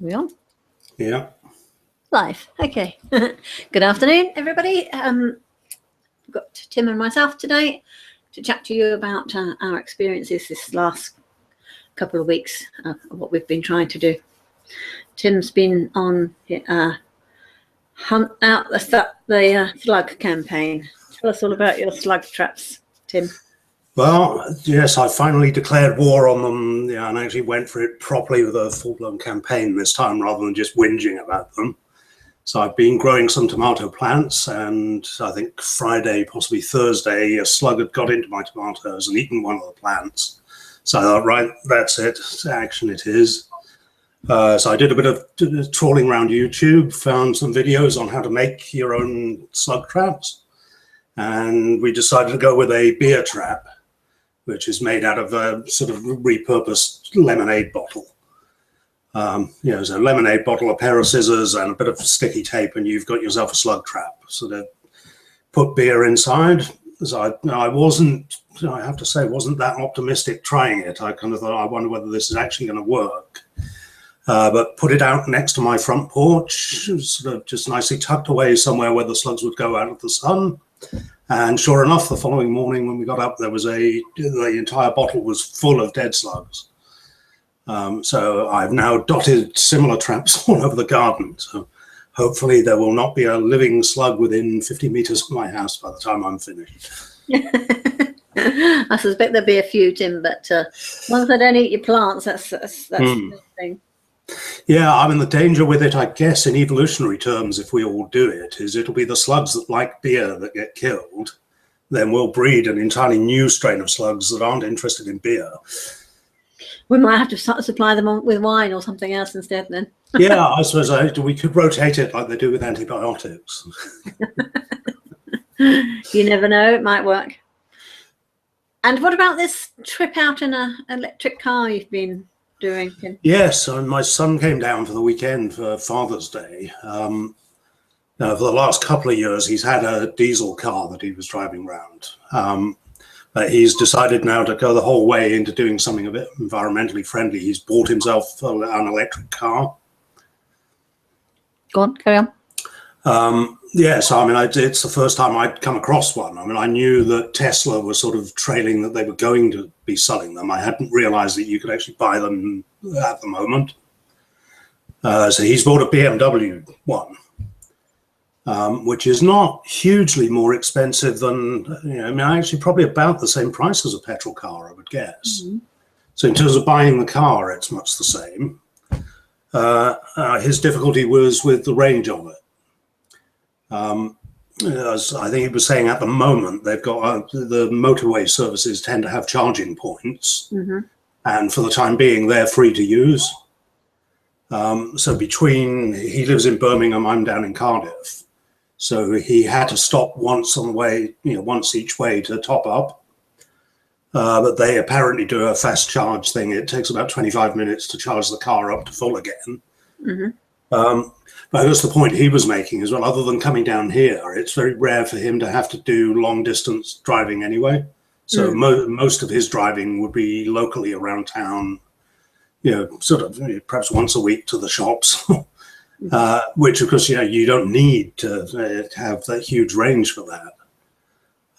We on? Yeah. Live. Okay. Good afternoon, everybody. We've got Tim and myself today to chat to you about our experiences this last couple of weeks of what we've been trying to do. Tim's been on hunt out the slug campaign. Tell us all about your slug traps, Tim. Well, yes, I finally declared war on them, and actually went for it properly with a full-blown campaign this time rather than just whinging about them. So I've been growing some tomato plants, and I think Friday, possibly Thursday, a slug had got into my tomatoes and eaten one of the plants. So I thought, right, that's it, action it is. So I did a bit of trawling around YouTube, found some videos on how to make your own slug traps, and we decided to go with a beer trap, which is made out of a sort of repurposed lemonade bottle. So a lemonade bottle, a pair of scissors and a bit of sticky tape, and you've got yourself a slug trap. So they put beer inside. So I have to say, wasn't that optimistic trying it. I kind of thought, I wonder whether this is actually going to work. But put it out next to my front porch, sort of just nicely tucked away somewhere where the slugs would go out of the sun. And sure enough, the following morning when we got up, the entire bottle was full of dead slugs. So I've now dotted similar traps all over the garden. So hopefully there will not be a living slug within 50 meters of my house by the time I'm finished. I suspect there'll be a few, Tim, but once they don't eat your plants, that's the thing. Yeah, I mean, the danger with it, I guess, in evolutionary terms, if we all do it, is it'll be the slugs that like beer that get killed. Then we'll breed an entirely new strain of slugs that aren't interested in beer. We might have to supply them with wine or something else instead then. Yeah, I suppose we could rotate it like they do with antibiotics. You never know, it might work. And what about this trip out in an electric car you've been doing, Tim? Yes, and my son came down for the weekend for Father's Day. Now, for the last couple of years, he's had a diesel car that he was driving around. But he's decided now to go the whole way into doing something a bit environmentally friendly. He's bought himself an electric car. Go on, carry on. Yes, I mean, it's the first time I'd come across one. I mean, I knew that Tesla was sort of trailing that they were going to be selling them. I hadn't realized that you could actually buy them at the moment. So he's bought a BMW one, which is not hugely more expensive than, actually probably about the same price as a petrol car, I would guess. Mm-hmm. So in terms of buying the car, it's much the same. His difficulty was with the range of it. As I think he was saying, at the moment, they've got the motorway services tend to have charging points, mm-hmm. and for the time being, they're free to use. So he lives in Birmingham, I'm down in Cardiff. So he had to stop once on the way, once each way to top up. But they apparently do a fast charge thing. It takes about 25 minutes to charge the car up to full again. Mm-hmm. But that's the point he was making as well. Other than coming down here, it's very rare for him to have to do long distance driving anyway. So most of his driving would be locally around town, sort of perhaps once a week to the shops. Which, of course, you don't need to have that huge range for that.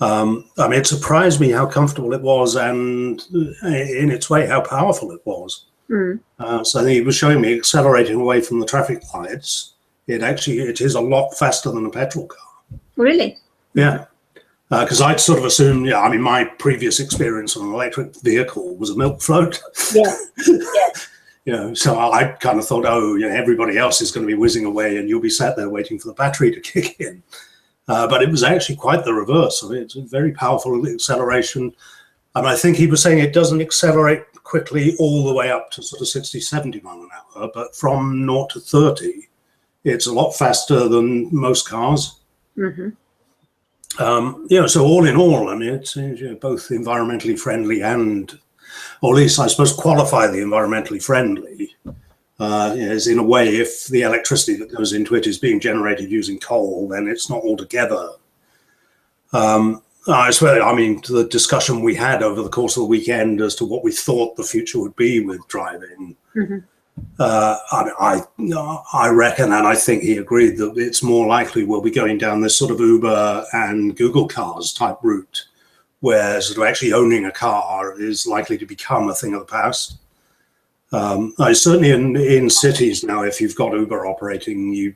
I mean, it surprised me how comfortable it was, and in its way, how powerful it was. So I think he was showing me accelerating away from the traffic lights. It is a lot faster than a petrol car. Really? Yeah. Because I'd sort of assumed, my previous experience on an electric vehicle was a milk float. Yeah. Yeah. So I kind of thought, everybody else is going to be whizzing away and you'll be sat there waiting for the battery to kick in. But it was actually quite the reverse. I mean, it's a very powerful acceleration. And I think he was saying it doesn't accelerate quickly all the way up to sort of 60, 70 mile an hour, but from 0 to 30, it's a lot faster than most cars. Mm-hmm. So all in all, I mean, it's both environmentally friendly and, or at least I suppose qualify the environmentally friendly. Is in a way, if the electricity that goes into it is being generated using coal, then it's not altogether. I swear, the discussion we had over the course of the weekend as to what we thought the future would be with driving, mm-hmm. I reckon, and I think he agreed, that it's more likely we'll be going down this sort of Uber and Google cars type route, where sort of actually owning a car is likely to become a thing of the past. Certainly in cities now, if you've got Uber operating, you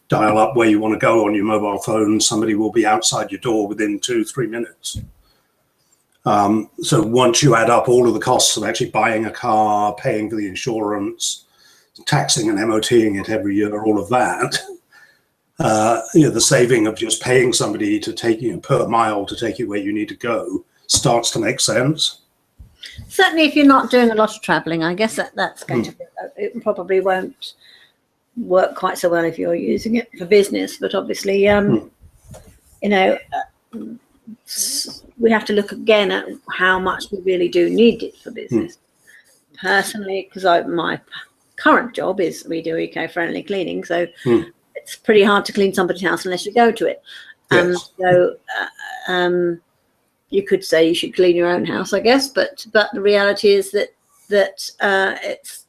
dial up where you want to go on your mobile phone, somebody will be outside your door within 2-3 minutes. So once you add up all of the costs of actually buying a car, paying for the insurance, taxing and MOTing it every year, all of that, the saving of just paying somebody to take you per mile to take you where you need to go starts to make sense. Certainly, if you're not doing a lot of travelling, I guess that's going to be, it probably won't work quite so well if you're using it for business. But obviously, we have to look again at how much we really do need it for business. Personally, because my current job is we do eco-friendly cleaning, so it's pretty hard to clean somebody's house unless you go to it. Yes. You could say you should clean your own house, I guess, but the reality is that it's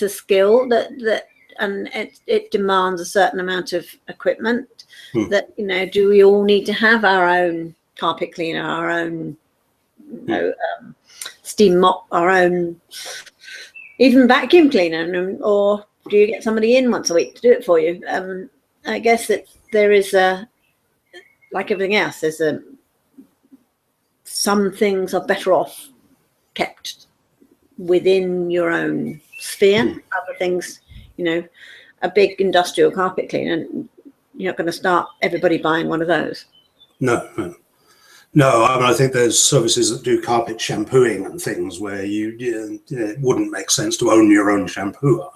a skill that it demands a certain amount of equipment. That do we all need to have our own carpet cleaner, our own steam mop, our own even vacuum cleaner, or do you get somebody in once a week to do it for you? I guess that there is like everything else, there's some things are better off kept within your own sphere. Other things, a big industrial carpet cleaner, you're not going to start everybody buying one of those. No. I think there's services that do carpet shampooing and things where it wouldn't make sense to own your own shampooer.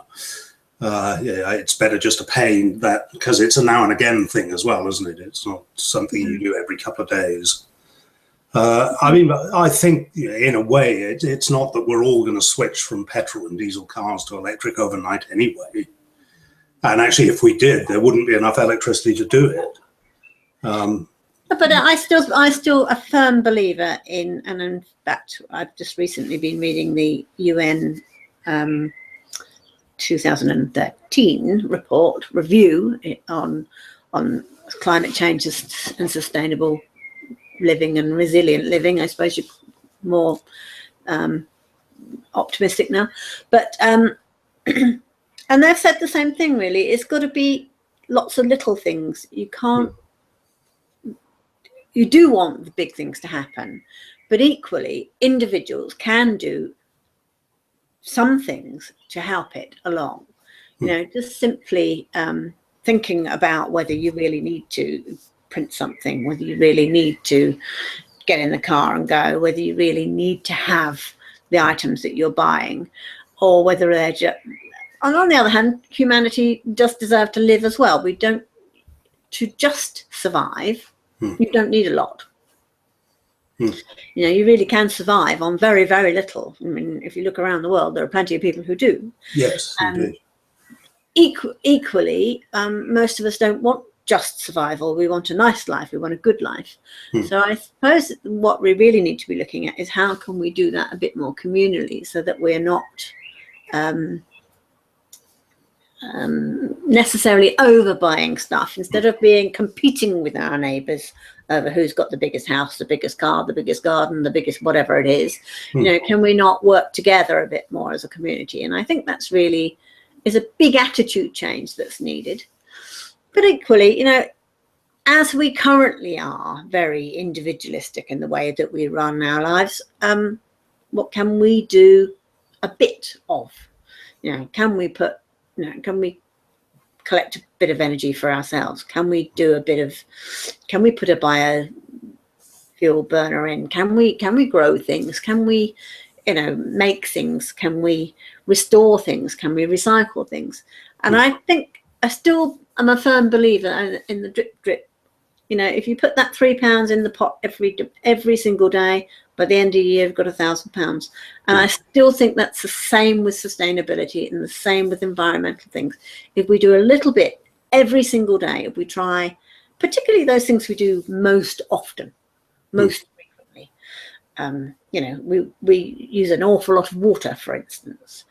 It's better just to pay that, because it's a now and again thing as well, isn't it? It's not something you do every couple of days. I think in a way it's not that we're all going to switch from petrol and diesel cars to electric overnight anyway. And actually, if we did, there wouldn't be enough electricity to do it. But I still a firm believer in, and in fact, I've just recently been reading the UN 2013 review on climate change and sustainable living and resilient living. I suppose you're more optimistic now, but and they've said the same thing, really. It's got to be lots of little things. You do want the big things to happen, but equally individuals can do some things to help it along. Just simply thinking about whether you really need to print something, whether you really need to get in the car and go, whether you really need to have the items that you're buying, or whether they're just... And on the other hand, humanity does deserve to live as well. To just survive, you don't need a lot. You really can survive on very, very little. I mean, if you look around the world, there are plenty of people who do. Yes, indeed. Equally, most of us don't want just survival. We want a nice life. We want a good life. So I suppose what we really need to be looking at is how can we do that a bit more communally, so that we're not necessarily overbuying stuff, instead of competing with our neighbours over who's got the biggest house, the biggest car, the biggest garden, the biggest whatever it is. Can we not work together a bit more as a community? And I think that's really is a big attitude change that's needed. But equally, as we currently are very individualistic in the way that we run our lives, what can we do a bit of? Can we collect a bit of energy for ourselves? Can we put a biofuel burner in? Can we grow things? Can we, make things? Can we restore things? Can we recycle things? And I think I'm a firm believer in the drip. If you put that £3 in the pot every single day, by the end of the year, you've got £1,000. And I still think that's the same with sustainability and the same with environmental things. If we do a little bit every single day, if we try, particularly those things we do most often, most frequently, you know, we use an awful lot of water, for instance.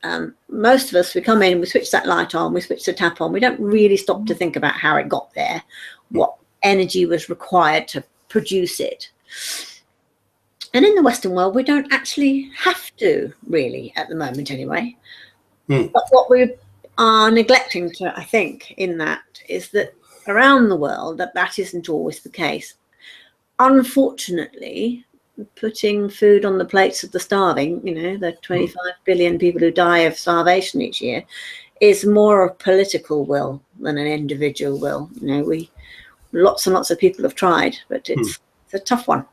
And most of us, we come in, we switch that light on, we switch the tap on. We don't really stop to think about how it got there, what energy was required to produce it. And in the Western world, we don't actually have to, really, at the moment anyway. But what we are neglecting to, I think, in that is that around the world, that isn't always the case. Unfortunately, putting food on the plates of the starving, you know, the 25 billion people who die of starvation each year, is more a political will than an individual will. You know, lots and lots of people have tried, but it's a tough one.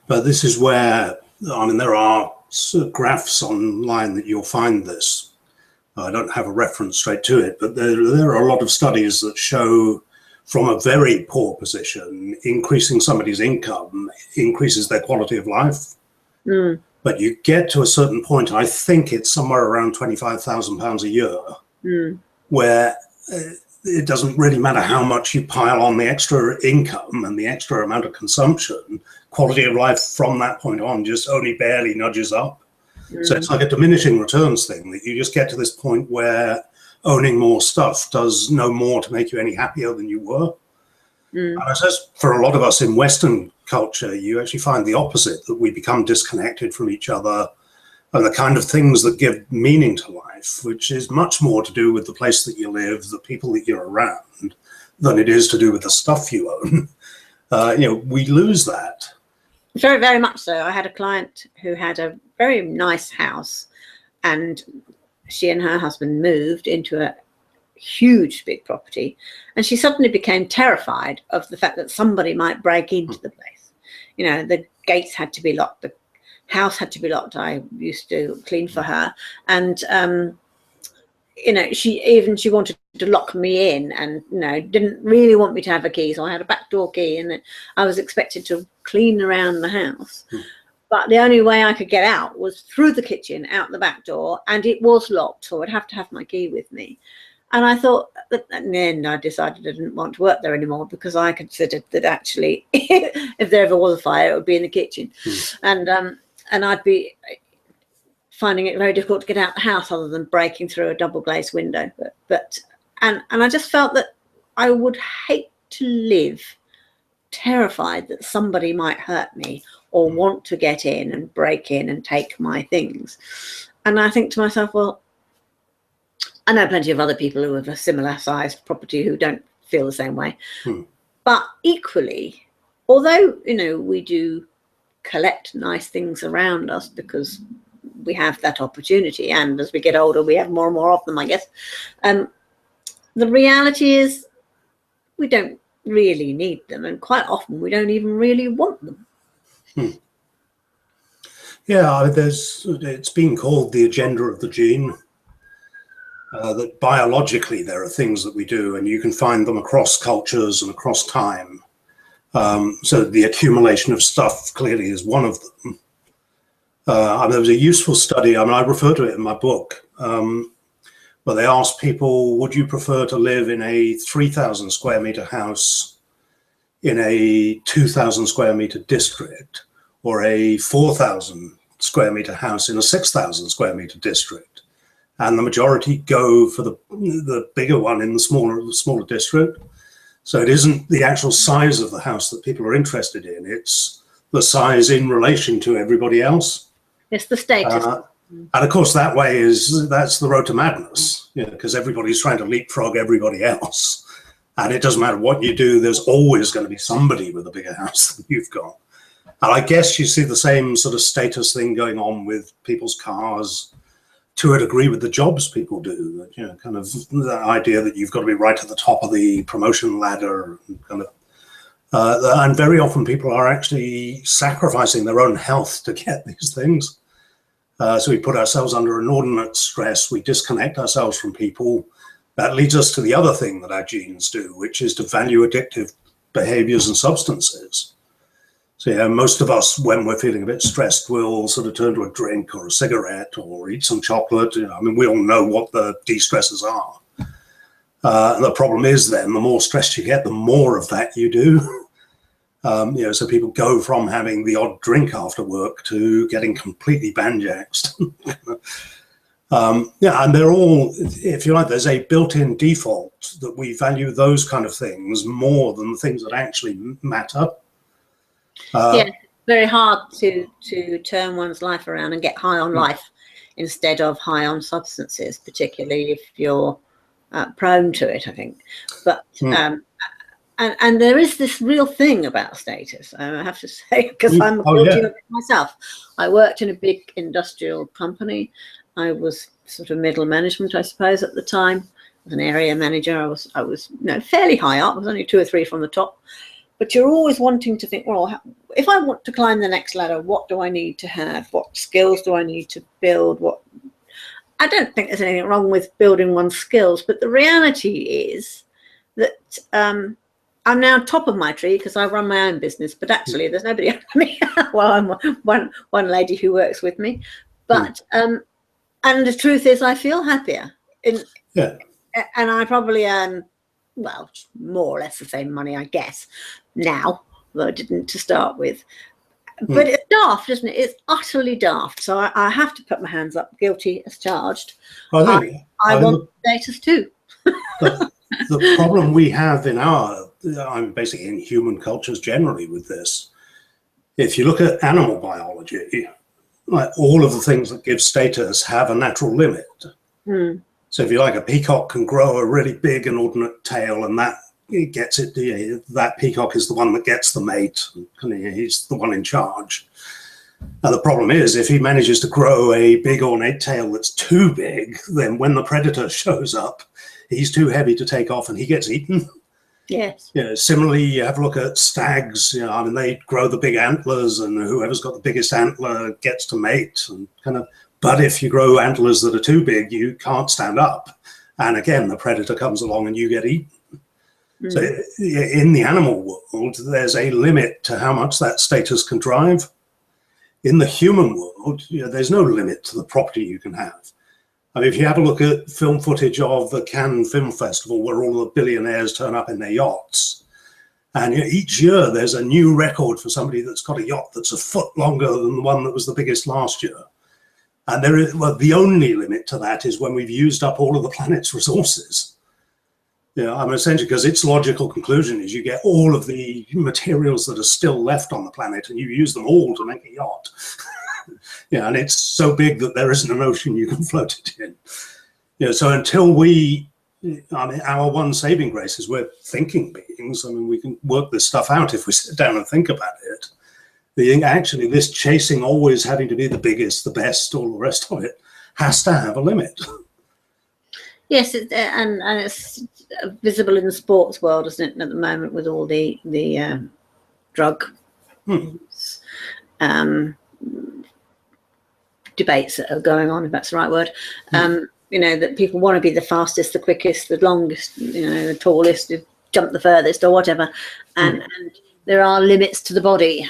But this is where, I mean, there are graphs online that you'll find this. I don't have a reference straight to it, but there are a lot of studies that show from a very poor position, increasing somebody's income increases their quality of life. But you get to a certain point, I think it's somewhere around £25,000 a year, where it doesn't really matter how much you pile on the extra income and the extra amount of consumption, quality of life from that point on just only barely nudges up. So it's like a diminishing returns thing, that you just get to this point where owning more stuff does no more to make you any happier than you were. And I suppose for a lot of us in Western culture, you actually find the opposite, that we become disconnected from each other and the kind of things that give meaning to life, which is much more to do with the place that you live, the people that you're around, than it is to do with the stuff you own. You know, we lose that. Very, very much so. I had a client who had a very nice house, and she and her husband moved into a huge big property, and she suddenly became terrified of the fact that somebody might break into the place. You know, the gates had to be locked, the house had to be locked. I used to clean for her, and you know, she wanted to lock me in, and you know, didn't really want me to have a key, so I had a back door key, and I was expected to clean around the house. But the only way I could get out was through the kitchen, out the back door, and it was locked, so I'd have to have my key with me. And I thought that in the end, I decided I didn't want to work there anymore, because I considered that actually, if there ever was a fire, it would be in the kitchen. And I'd be finding it very difficult to get out the house other than breaking through a double glazed window. And I just felt that I would hate to live terrified that somebody might hurt me or want to get in and break in and take my things. And I think to myself, well, I know plenty of other people who have a similar sized property who don't feel the same way. But equally, although, you know, we do collect nice things around us because we have that opportunity, and as we get older, we have more and more of them, I guess. The reality is we don't really need them, and quite often we don't even really want them. Yeah, it's been called the agenda of the gene. That biologically there are things that we do, and you can find them across cultures and across time. So the accumulation of stuff clearly is one of them. There was a useful study, I mean, I refer to it in my book, where they asked people, would you prefer to live in a 3,000 square meter house in a 2,000 square meter district, or a 4,000 square meter house in a 6,000 square meter district? And the majority go for the bigger one in the smaller district. So it isn't the actual size of the house that people are interested in, it's the size in relation to everybody else. It's the status. And of course, that's the road to madness, you know, because everybody's trying to leapfrog everybody else. And it doesn't matter what you do, there's always going to be somebody with a bigger house than you've got. And I guess you see the same sort of status thing going on with people's cars, to a degree with the jobs people do, you know, kind of the idea that you've got to be right at the top of the promotion ladder, and kind of, and very often people are actually sacrificing their own health to get these things. So we put ourselves under inordinate stress, we disconnect ourselves from people. That leads us to the other thing that our genes do, which is to value addictive behaviors and substances. So yeah, most of us, when we're feeling a bit stressed, will sort of turn to a drink or a cigarette or eat some chocolate. You know, I mean, we all know what the de-stressors are. And the problem is then, the more stressed you get, the more of that you do. So people go from having the odd drink after work to getting completely banjaxed. And they're all, if you like, there's a built-in default that we value those kind of things more than the things that actually matter. It's very hard to turn one's life around and get high on life instead of high on substances, particularly if you're prone to it, I think. But and there is this real thing about status, I have to say, because I'm guilty of it myself. I worked in a big industrial company. I was sort of middle management, I suppose, at the time. As an area manager, I was fairly high up. I was only 2 or 3 from the top. But you're always wanting to think, well, if I want to climb the next ladder, what do I need to have? What skills do I need to build? I don't think there's anything wrong with building one's skills, but the reality is that I'm now top of my tree because I run my own business, but actually there's nobody under me. Well, I'm one lady who works with me. But and the truth is I feel happier. And I probably earn, well, more or less the same money, I guess, now, though I didn't to start with. But it's daft, isn't it? It's utterly daft. So I have to put my hands up, guilty as charged. I want status too. The problem we have I'm basically in human cultures generally with this. If you look at animal biology, like all of the things that give status have a natural limit. So if you like, a peacock can grow a really big inordinate tail, and that gets it. That peacock is the one that gets the mate. He's the one in charge. Now the problem is, if he manages to grow a big ornate tail that's too big, then when the predator shows up, he's too heavy to take off, and he gets eaten. Yes. Similarly, you have a look at stags. They grow the big antlers, and whoever's got the biggest antler gets to mate, and But if you grow antlers that are too big, you can't stand up, and again, the predator comes along, and you get eaten. So in the animal world, there's a limit to how much that status can drive. In the human world, there's no limit to the property you can have. I mean, if you have a look at film footage of the Cannes Film Festival, where all the billionaires turn up in their yachts, and each year there's a new record for somebody that's got a yacht that's a foot longer than the one that was the biggest last year. And the only limit to that is when we've used up all of the planet's resources. Essentially, because its logical conclusion is you get all of the materials that are still left on the planet and you use them all to make a yacht. And it's so big that there isn't an ocean you can float it in. So until our one saving grace is we're thinking beings. I mean, we can work this stuff out if we sit down and think about it. Actually, this chasing always having to be the biggest, the best, all the rest of it has to have a limit. Yes, and it's visible in the sports world, isn't it, at the moment, with all the drug debates that are going on, if that's the right word. That people want to be the fastest, the quickest, the longest, the tallest, jump the furthest, or whatever, and there are limits to the body,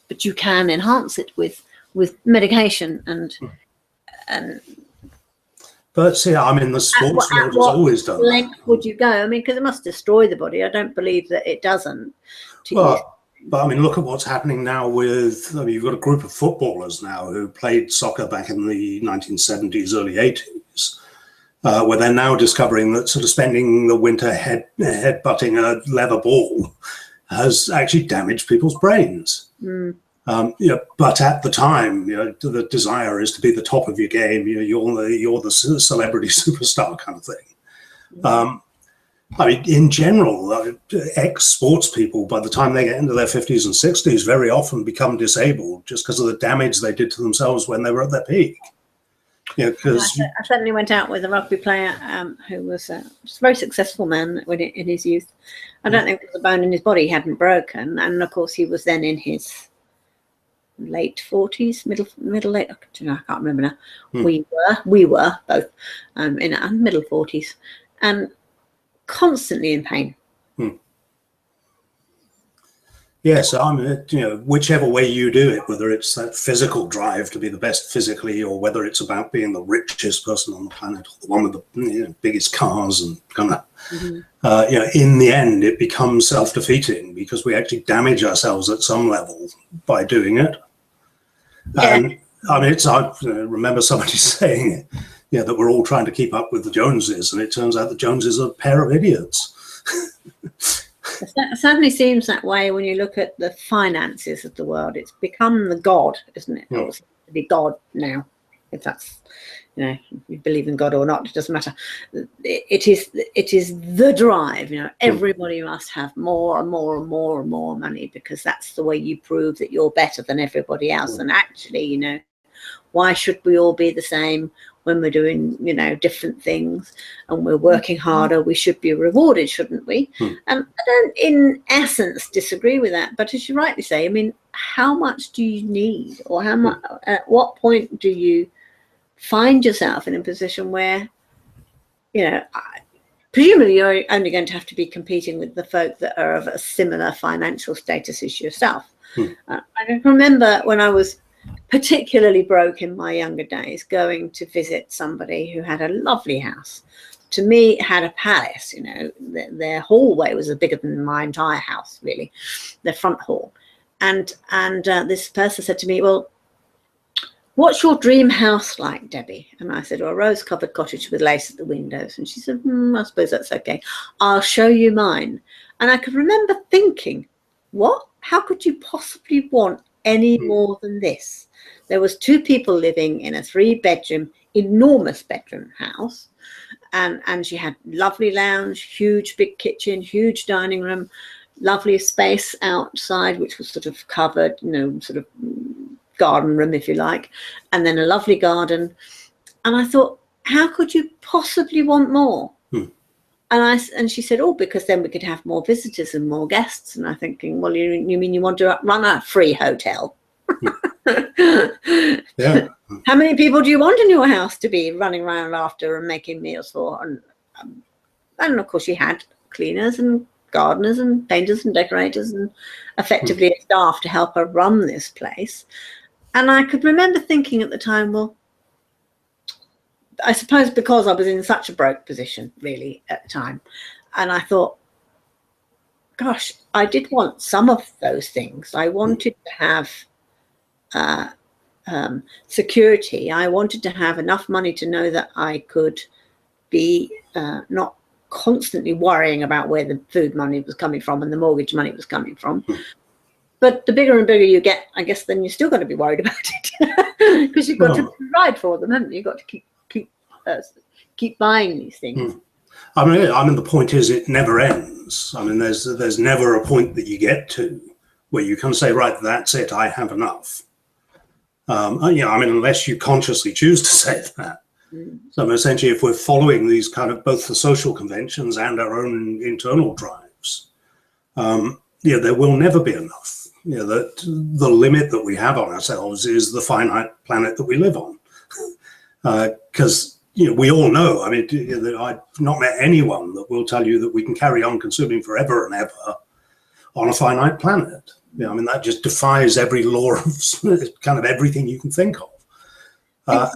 but you can enhance it with medication and. But see, the sports world has always done that. Length would you go? I mean, because it must destroy the body. I don't believe that it doesn't. But look at what's happening now with. You've got a group of footballers now who played soccer back in the 1970s, early 80s, where they're now discovering that sort of spending the winter headbutting a leather ball has actually damaged people's brains. But at the time, the desire is to be the top of your game. You're the celebrity superstar kind of thing. In general, ex-sports people, by the time they get into their 50s and 60s, very often become disabled just because of the damage they did to themselves when they were at their peak. I certainly went out with a rugby player who was a very successful man in his youth. I don't think there was a bone in his body he hadn't broken, and of course he was then in his late 40s, middle late. I can't remember now. We were both in our middle 40s, and constantly in pain. Yes, I mean, whichever way you do it, whether it's that physical drive to be the best physically, or whether it's about being the richest person on the planet, or the one with the biggest cars, and kind of, in the end, it becomes self-defeating because we actually damage ourselves at some level by doing it. Yeah. And I mean, I remember somebody saying, that we're all trying to keep up with the Joneses, and it turns out the Joneses are a pair of idiots. It certainly seems that way when you look at the finances of the world. It's become the God, isn't it? It seems to be God now. If that's, if you believe in God or not, it doesn't matter. It is the drive. Everybody must have more and more and more and more money, because that's the way you prove that you're better than everybody else. And actually, why should we all be the same when we're doing, different things and we're working harder? We should be rewarded, shouldn't we? I don't, in essence, disagree with that. But as you rightly say, I mean, how much do you need, or how much? At what point do you find yourself in a position where, presumably you're only going to have to be competing with the folk that are of a similar financial status as yourself. I can remember when I was particularly broke in my younger days, going to visit somebody who had a lovely house. To me, it had a palace. Their hallway was bigger than my entire house, really, their front hall. And this person said to me, well, what's your dream house like, Debbie? And I said, well, a rose-covered cottage with lace at the windows. And she said, I suppose that's okay. I'll show you mine. And I could remember thinking, what? How could you possibly want any more than this? There was 2 people living in a 3-bedroom, enormous bedroom house. And she had lovely lounge, huge big kitchen, huge dining room, lovely space outside, which was sort of covered, sort of garden room, if you like, and then a lovely garden. And I thought, how could you possibly want more? And she said, because then we could have more visitors and more guests. And I'm thinking, well, you mean you want to run a free hotel? Yeah. How many people do you want in your house to be running around after and making meals for? And of course, you had cleaners and gardeners and painters and decorators and effectively a staff to help her run this place. And I could remember thinking at the time, well, I suppose because I was in such a broke position, really, at the time. And I thought, gosh, I did want some of those things. I wanted to have security. I wanted to have enough money to know that I could be not constantly worrying about where the food money was coming from and the mortgage money was coming from. But the bigger and bigger you get, I guess, then you're still going to be worried about it, because you've got to provide for them, haven't you? You've got to keep buying these things. I mean, the point is, it never ends. I mean, there's never a point that you get to where you can say, right, that's it, I have enough. I mean, unless you consciously choose to say that. So essentially, if we're following these kind of both the social conventions and our own internal drives, there will never be enough. That the limit that we have on ourselves is the finite planet that we live on. Because we all know, I mean, I've not met anyone that will tell you that we can carry on consuming forever and ever on a finite planet. I mean, that just defies every law of kind of everything you can think of.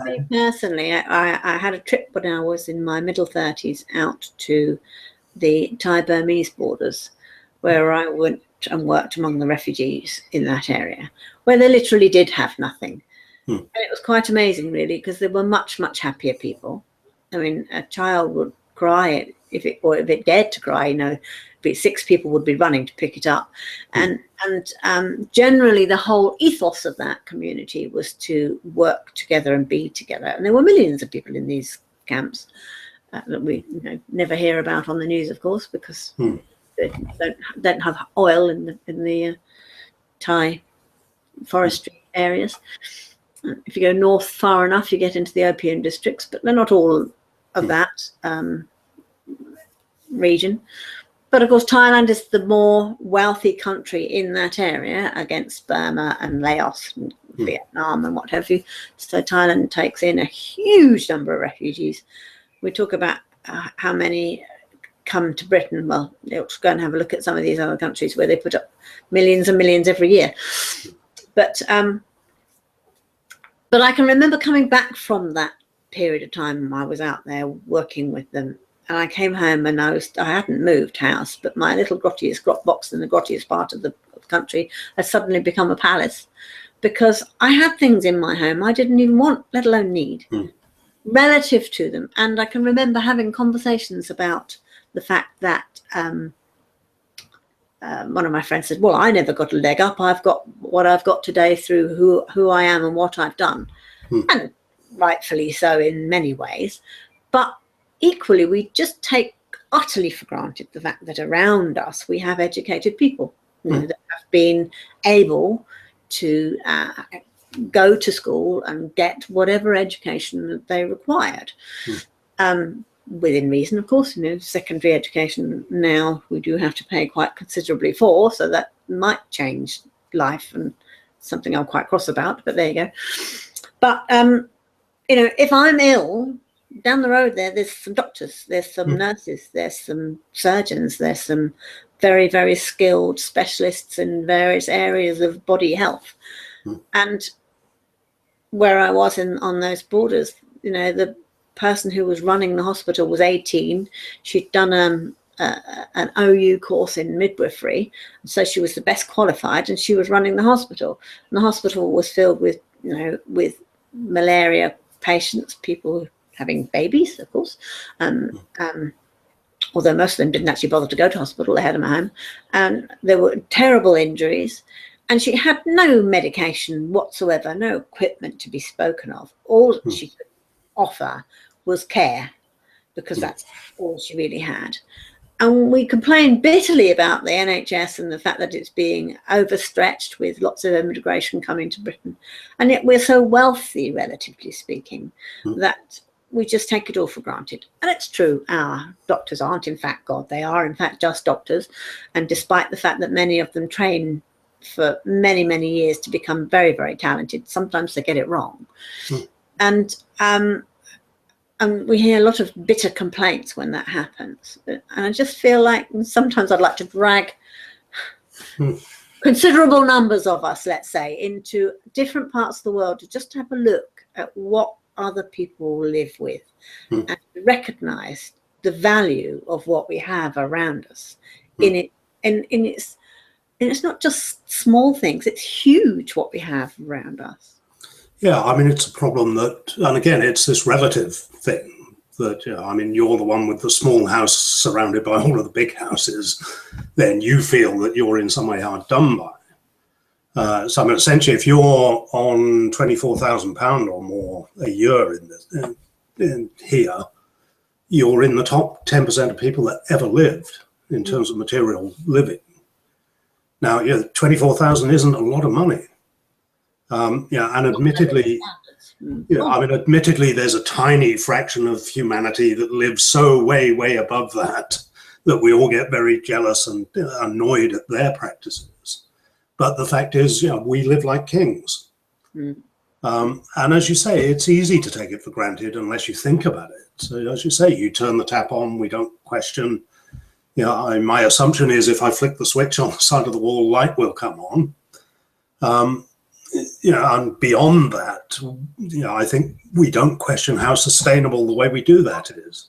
Me personally, I had a trip when I was in my middle 30s out to the Thai-Burmese borders, where I went and worked among the refugees in that area, where they literally did have nothing. And it was quite amazing, really, because they were much, much happier people. I mean, a child would cry if it dared to cry, 6 people would be running to pick it up. And generally the whole ethos of that community was to work together and be together. And there were millions of people in these camps that we never hear about on the news, of course, because they don't have oil in the Thai forestry areas. If you go north far enough, you get into the opium districts, but they're not all of that region. But of course, Thailand is the more wealthy country in that area against Burma and Laos and Vietnam and what have you. So Thailand takes in a huge number of refugees. We talk about how many come to Britain, well, let's go and have a look at some of these other countries where they put up millions and millions every year. But I can remember coming back from that period of time. I was out there working with them, and I came home and I hadn't moved house, but my little grottiest box in the grottiest part of the country had suddenly become a palace, because I had things in my home I didn't even want, let alone need, relative to them. And I can remember having conversations about the fact that one of my friends said, well, I never got a leg up. I've got what I've got today through who I am and what I've done. And rightfully so in many ways. But equally, we just take utterly for granted the fact that around us we have educated people, you know, that have been able to go to school and get whatever education that they required. Within reason, of course. You know, secondary education now we do have to pay quite considerably for, so that might change life, and something I'm quite cross about, but there you go. But you know, if I'm ill, down the road there's some doctors, there's some nurses, there's some surgeons, there's some very, very skilled specialists in various areas of body health. And where I was on those borders, you know, the person who was running the hospital was 18. She'd done an OU course in midwifery, so she was the best qualified, and she was running the hospital. And the hospital was filled with, you know, with malaria patients, people having babies, of course. Although most of them didn't actually bother to go to hospital, they had them at home. And there were terrible injuries. And she had no medication whatsoever, no equipment to be spoken of. All that she could offer was care, because that's all she really had. And we complain bitterly about the NHS and the fact that it's being overstretched with lots of immigration coming to Britain. And yet we're so wealthy, relatively speaking, that we just take it all for granted. And it's true, our doctors aren't in fact God. They are in fact just doctors. And despite the fact that many of them train for many, many years to become very, very talented, sometimes they get it wrong. And we hear a lot of bitter complaints when that happens. And I just feel like sometimes I'd like to drag considerable numbers of us, let's say, into different parts of the world to just have a look at what other people live with and recognize the value of what we have around us in it. And it's not just small things, it's huge what we have around us. Yeah, I mean, it's a problem that, and again, it's this relative thing that, you know, I mean, you're the one with the small house surrounded by all of the big houses, then you feel that you're in some way hard done by. So I mean, essentially, if you're on £24,000 or more a year in here, you're in the top 10% of people that ever lived in terms of material living. Now, yeah, 24,000 isn't a lot of money. Yeah, and admittedly, you know, I mean, admittedly, there's a tiny fraction of humanity that lives so way, way above that we all get very jealous and annoyed at their practices. But the fact is, you know, we live like kings. And as you say, it's easy to take it for granted unless you think about it. So as you say, you turn the tap on, we don't question. You know, my assumption is if I flick the switch on the side of the wall, light will come on. You know, and beyond that, you know, I think we don't question how sustainable the way we do that is.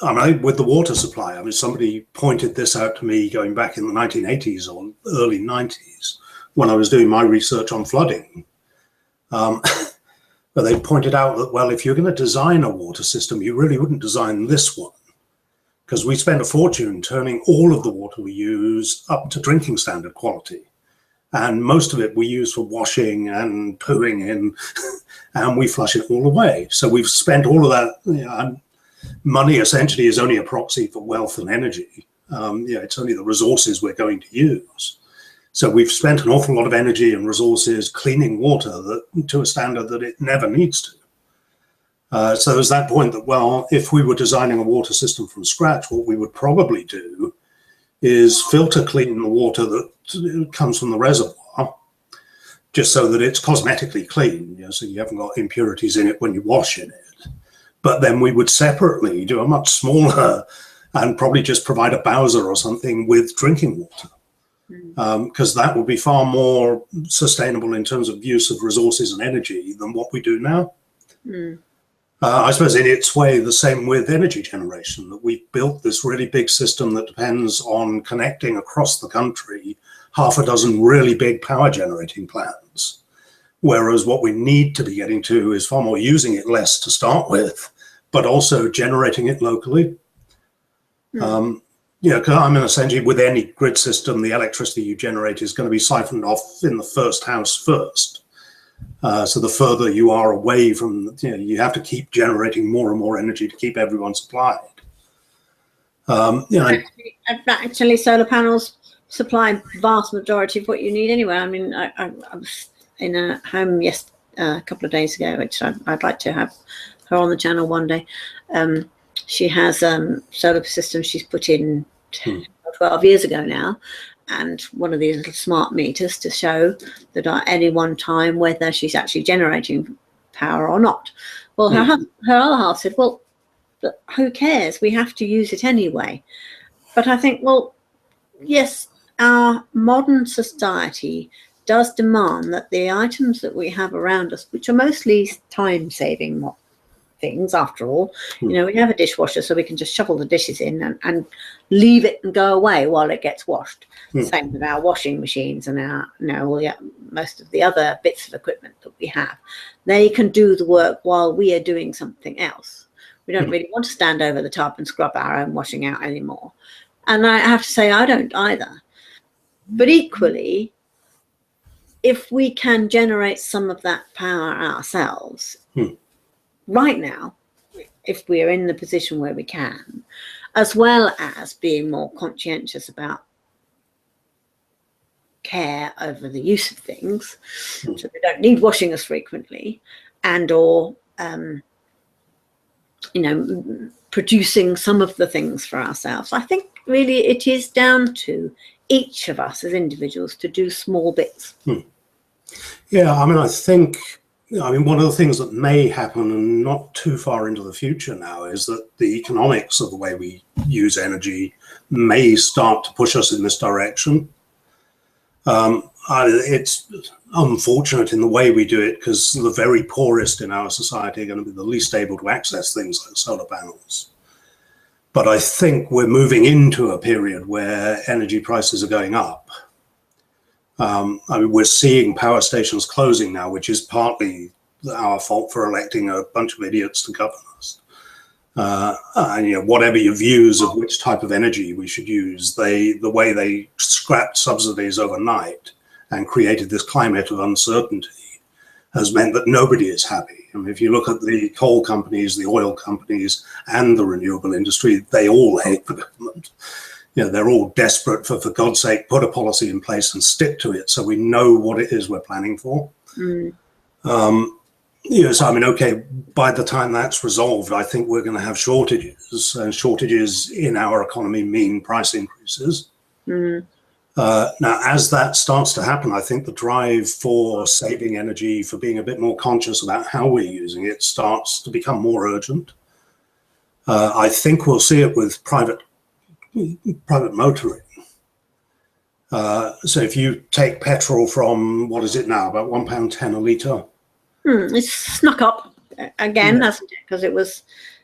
I mean, with the water supply, I mean, somebody pointed this out to me going back in the 1980s or early 90s when I was doing my research on flooding. But they pointed out that, well, if you're going to design a water system, you really wouldn't design this one, because we spend a fortune turning all of the water we use up to drinking standard quality. And most of it we use for washing and pooing in, and we flush it all away. So we've spent all of that, you know, and money essentially is only a proxy for wealth and energy. Yeah, it's only the resources we're going to use. So we've spent an awful lot of energy and resources cleaning water to a standard that it never needs to. So there's that point that, well, if we were designing a water system from scratch, what we would probably do is filter clean the water that comes from the reservoir, just so that it's cosmetically clean, you know, so you haven't got impurities in it when you wash in it. but then we would separately do a much smaller and probably just provide a Bowser or something with drinking water. Because that would be far more sustainable in terms of use of resources and energy than what we do now. I suppose in its way, the same with energy generation, that we've built this really big system that depends on connecting across the country half a dozen really big power generating plants. Whereas what we need to be getting to is far more using it less to start with, but also generating it locally. You know, because I mean, essentially with any grid system, the electricity you generate is going to be siphoned off in the first house first. So the further you are away from, you know, you have to keep generating more and more energy to keep everyone supplied. You know, actually, solar panels supply vast majority of what you need anyway. I mean, I was in a home a couple of days ago, which I'd like to have her on the channel one day. She has solar systems she's put in 12 years ago now, and one of these little smart meters to show that at any one time whether she's actually generating power or not. Well, her other half said, well, who cares? We have to use it anyway. But I think, well, yes, our modern society does demand that the items that we have around us, which are mostly time-saving things after all, you know, we have a dishwasher so we can just shovel the dishes in and leave it and go away while it gets washed. Same with our washing machines and our, you know, most of the other bits of equipment that we have. They can do the work while we are doing something else. We don't really want to stand over the tub and scrub our own washing out anymore. And I have to say, I don't either. But equally, if we can generate some of that power ourselves, right now, if we're in the position where we can, as well as being more conscientious about care over the use of things, so we don't need washing as frequently, and or you know, producing some of the things for ourselves. I think really it is down to each of us as individuals to do small bits. Yeah, I mean, I mean, one of the things that may happen, and not too far into the future now, is that the economics of the way we use energy may start to push us in this direction. It's unfortunate in the way we do it, because the very poorest in our society are going to be the least able to access things like solar panels. But I think we're moving into a period where energy prices are going up. I mean, we're seeing power stations closing now, which is partly our fault for electing a bunch of idiots to govern us. And, you know, whatever your views of which type of energy we should use, the way they scrapped subsidies overnight and created this climate of uncertainty has meant that nobody is happy. I mean, if you look at the coal companies, the oil companies, and the renewable industry, they all hate the government. You know, they're all desperate for God's sake, put a policy in place and stick to it so we know what it is we're planning for. You know, so I mean, okay, by the time that's resolved, I think we're going to have shortages, and shortages in our economy mean price increases. Now, as that starts to happen, I think the drive for saving energy, for being a bit more conscious about how we're using it, starts to become more urgent. I think we'll see it with private motoring. So if you take petrol from, what is it now, about £1.10 a litre? It's snuck up again, hasn't it? Because it was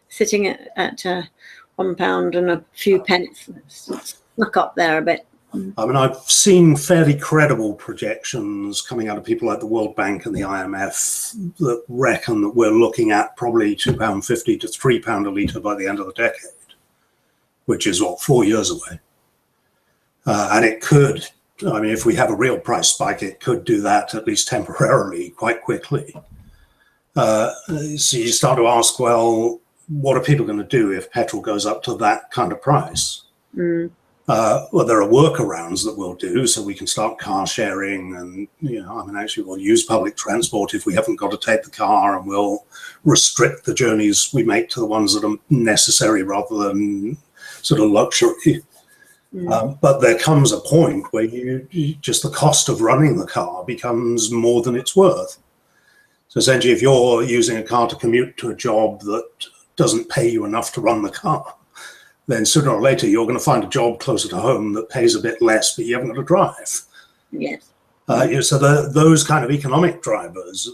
sitting at £1 and a few pence. It's snuck up there a bit. I mean, I've seen fairly credible projections coming out of people like the World Bank and the IMF that reckon that we're looking at probably £2.50 to £3 a litre by the end of the decade, which is, what, 4 years away. And it could, I mean, if we have a real price spike, it could do that at least temporarily, quite quickly. So you start to ask, well, what are people going to do if petrol goes up to that kind of price? Well, there are workarounds that we'll do, so we can start car sharing, and, you know, I mean, actually we'll use public transport if we haven't got to take the car, and we'll restrict the journeys we make to the ones that are necessary rather than sort of luxury. But there comes a point where you just the cost of running the car becomes more than it's worth. So essentially, if you're using a car to commute to a job that doesn't pay you enough to run the car, then sooner or later you're going to find a job closer to home that pays a bit less, but you haven't got to drive. Yes. So those kind of economic drivers,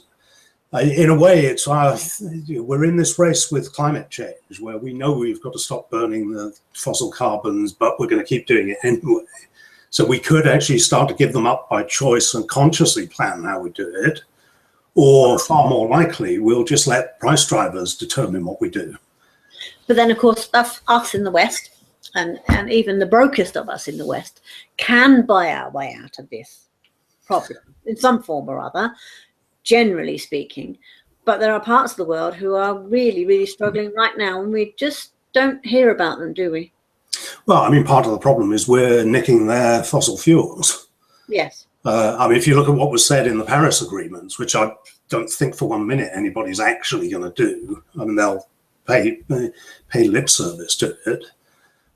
in a way, it's we're in this race with climate change, where we know we've got to stop burning the fossil carbons, but we're going to keep doing it anyway. So we could actually start to give them up by choice and consciously plan how we do it, or far more likely, we'll just let price drivers determine what we do. But then, of course, us in the West, and even the brokest of us in the West, can buy our way out of this problem in some form or other, generally speaking. But there are parts of the world who are really, really struggling right now, and we just don't hear about them, do we? Well, I mean, part of the problem is we're nicking their fossil fuels. Yes. I mean, if you look at what was said in the Paris agreements, which I don't think for 1 minute anybody's actually going to do. I mean, they'll pay lip service to it.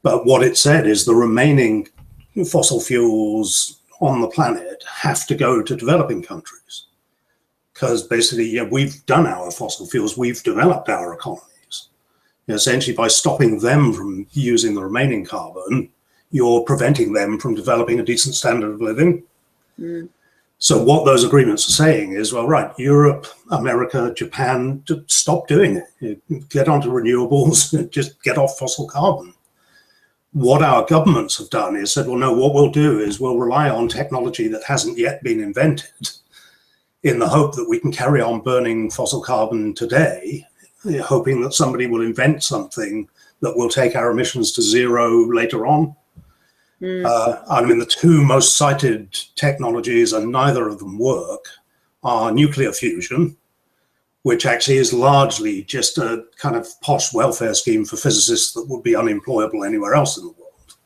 But what it said is the remaining fossil fuels on the planet have to go to developing countries. Because basically, we've done our fossil fuels, we've developed our economies. Essentially, by stopping them from using the remaining carbon, you're preventing them from developing a decent standard of living. Mm. So what those agreements are saying is, well, right, Europe, America, Japan, stop doing it. Get onto renewables, just get off fossil carbon. What our governments have done is said, well, no, what we'll do is we'll rely on technology that hasn't yet been invented in the hope that we can carry on burning fossil carbon today, hoping that somebody will invent something that will take our emissions to zero later on. I mean, the two most cited technologies, and neither of them work, are nuclear fusion, which actually is largely just a kind of posh welfare scheme for physicists that would be unemployable anywhere else in the world,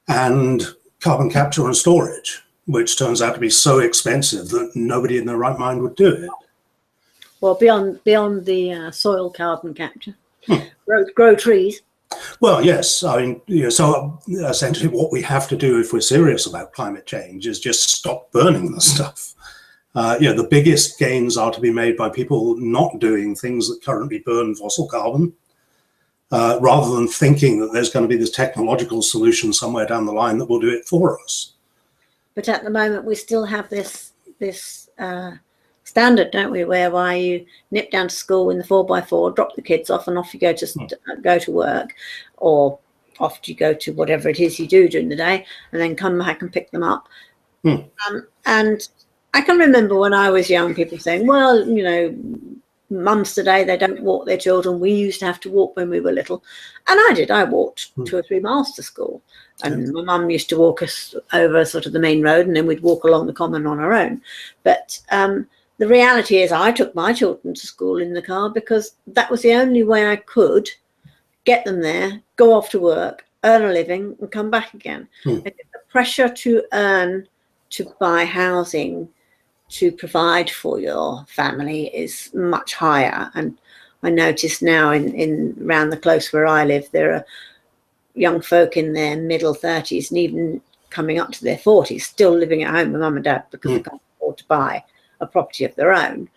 and carbon capture and storage, which turns out to be so expensive that nobody in their right mind would do it. Well, beyond the soil carbon capture, grow trees. Well, yes. I mean, so essentially what we have to do if we're serious about climate change is just stop burning the stuff. The biggest gains are to be made by people not doing things that currently burn fossil carbon, rather than thinking that there's going to be this technological solution somewhere down the line that will do it for us. But at the moment, we still have this standard, don't we, whereby you nip down to school in the 4x4, drop the kids off, and off you go to work, or off you go to whatever it is you do during the day, and then come back and pick them up. And I can remember when I was young, people saying, well, mums today, they don't walk their children. We used to have to walk when we were little. And I did. I walked 2 or 3 miles to school. And my mum used to walk us over sort of the main road, and then we'd walk along the common on our own. But the reality is I took my children to school in the car because that was the only way I could get them there, go off to work, earn a living, and come back again. The pressure to earn, to buy housing, to provide for your family is much higher. And I notice now in around the close where I live, there are young folk in their middle 30s and even coming up to their 40s still living at home with mum and dad because they can't afford to buy a property of their own.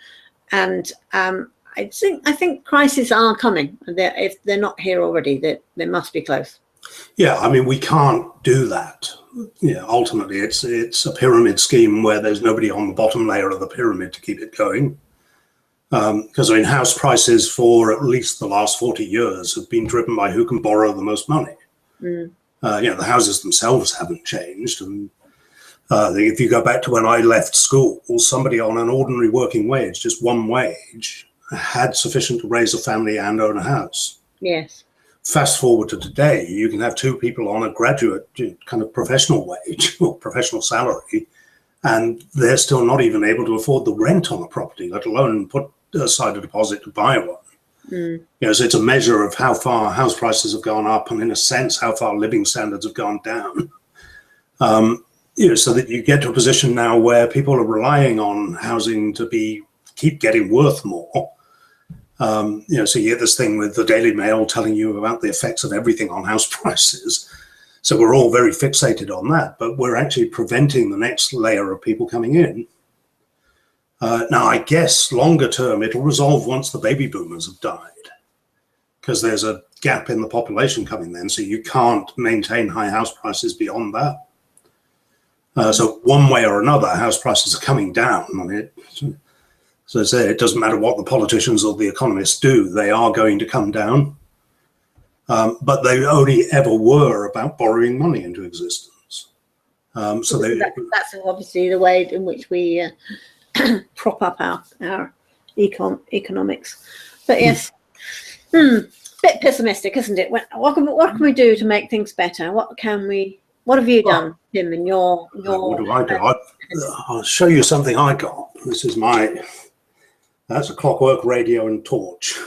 And I think crises are coming. If they're not here already, they must be close. Yeah, I mean, we can't do that. Ultimately, it's a pyramid scheme where there's nobody on the bottom layer of the pyramid to keep it going. Because I mean, house prices for at least the last 40 years have been driven by who can borrow the most money. The houses themselves haven't changed. And if you go back to when I left school, somebody on an ordinary working wage, just one wage, had sufficient to raise a family and own a house. Yes. Fast forward to today, you can have 2 people on a graduate kind of professional wage or professional salary, and they're still not even able to afford the rent on a property, let alone put aside a deposit to buy one. So it's a measure of how far house prices have gone up, and in a sense, how far living standards have gone down. So that you get to a position now where people are relying on housing to keep getting worth more. So you get this thing with the Daily Mail telling you about the effects of everything on house prices. So we're all very fixated on that, but we're actually preventing the next layer of people coming in. Now, I guess longer term, it'll resolve once the baby boomers have died. because there's a gap in the population coming then, so you can't maintain high house prices beyond that. So one way or another, house prices are coming down. I mean, so I say it doesn't matter what the politicians or the economists do, they are going to come down. But they only ever were about borrowing money into existence. So that's obviously the way in which we prop up our economics. But yes, bit pessimistic, isn't it? What can we do to make things better? What have you done, Tim? In your what do I do? I'll show you something I got. This is that's a clockwork radio and torch.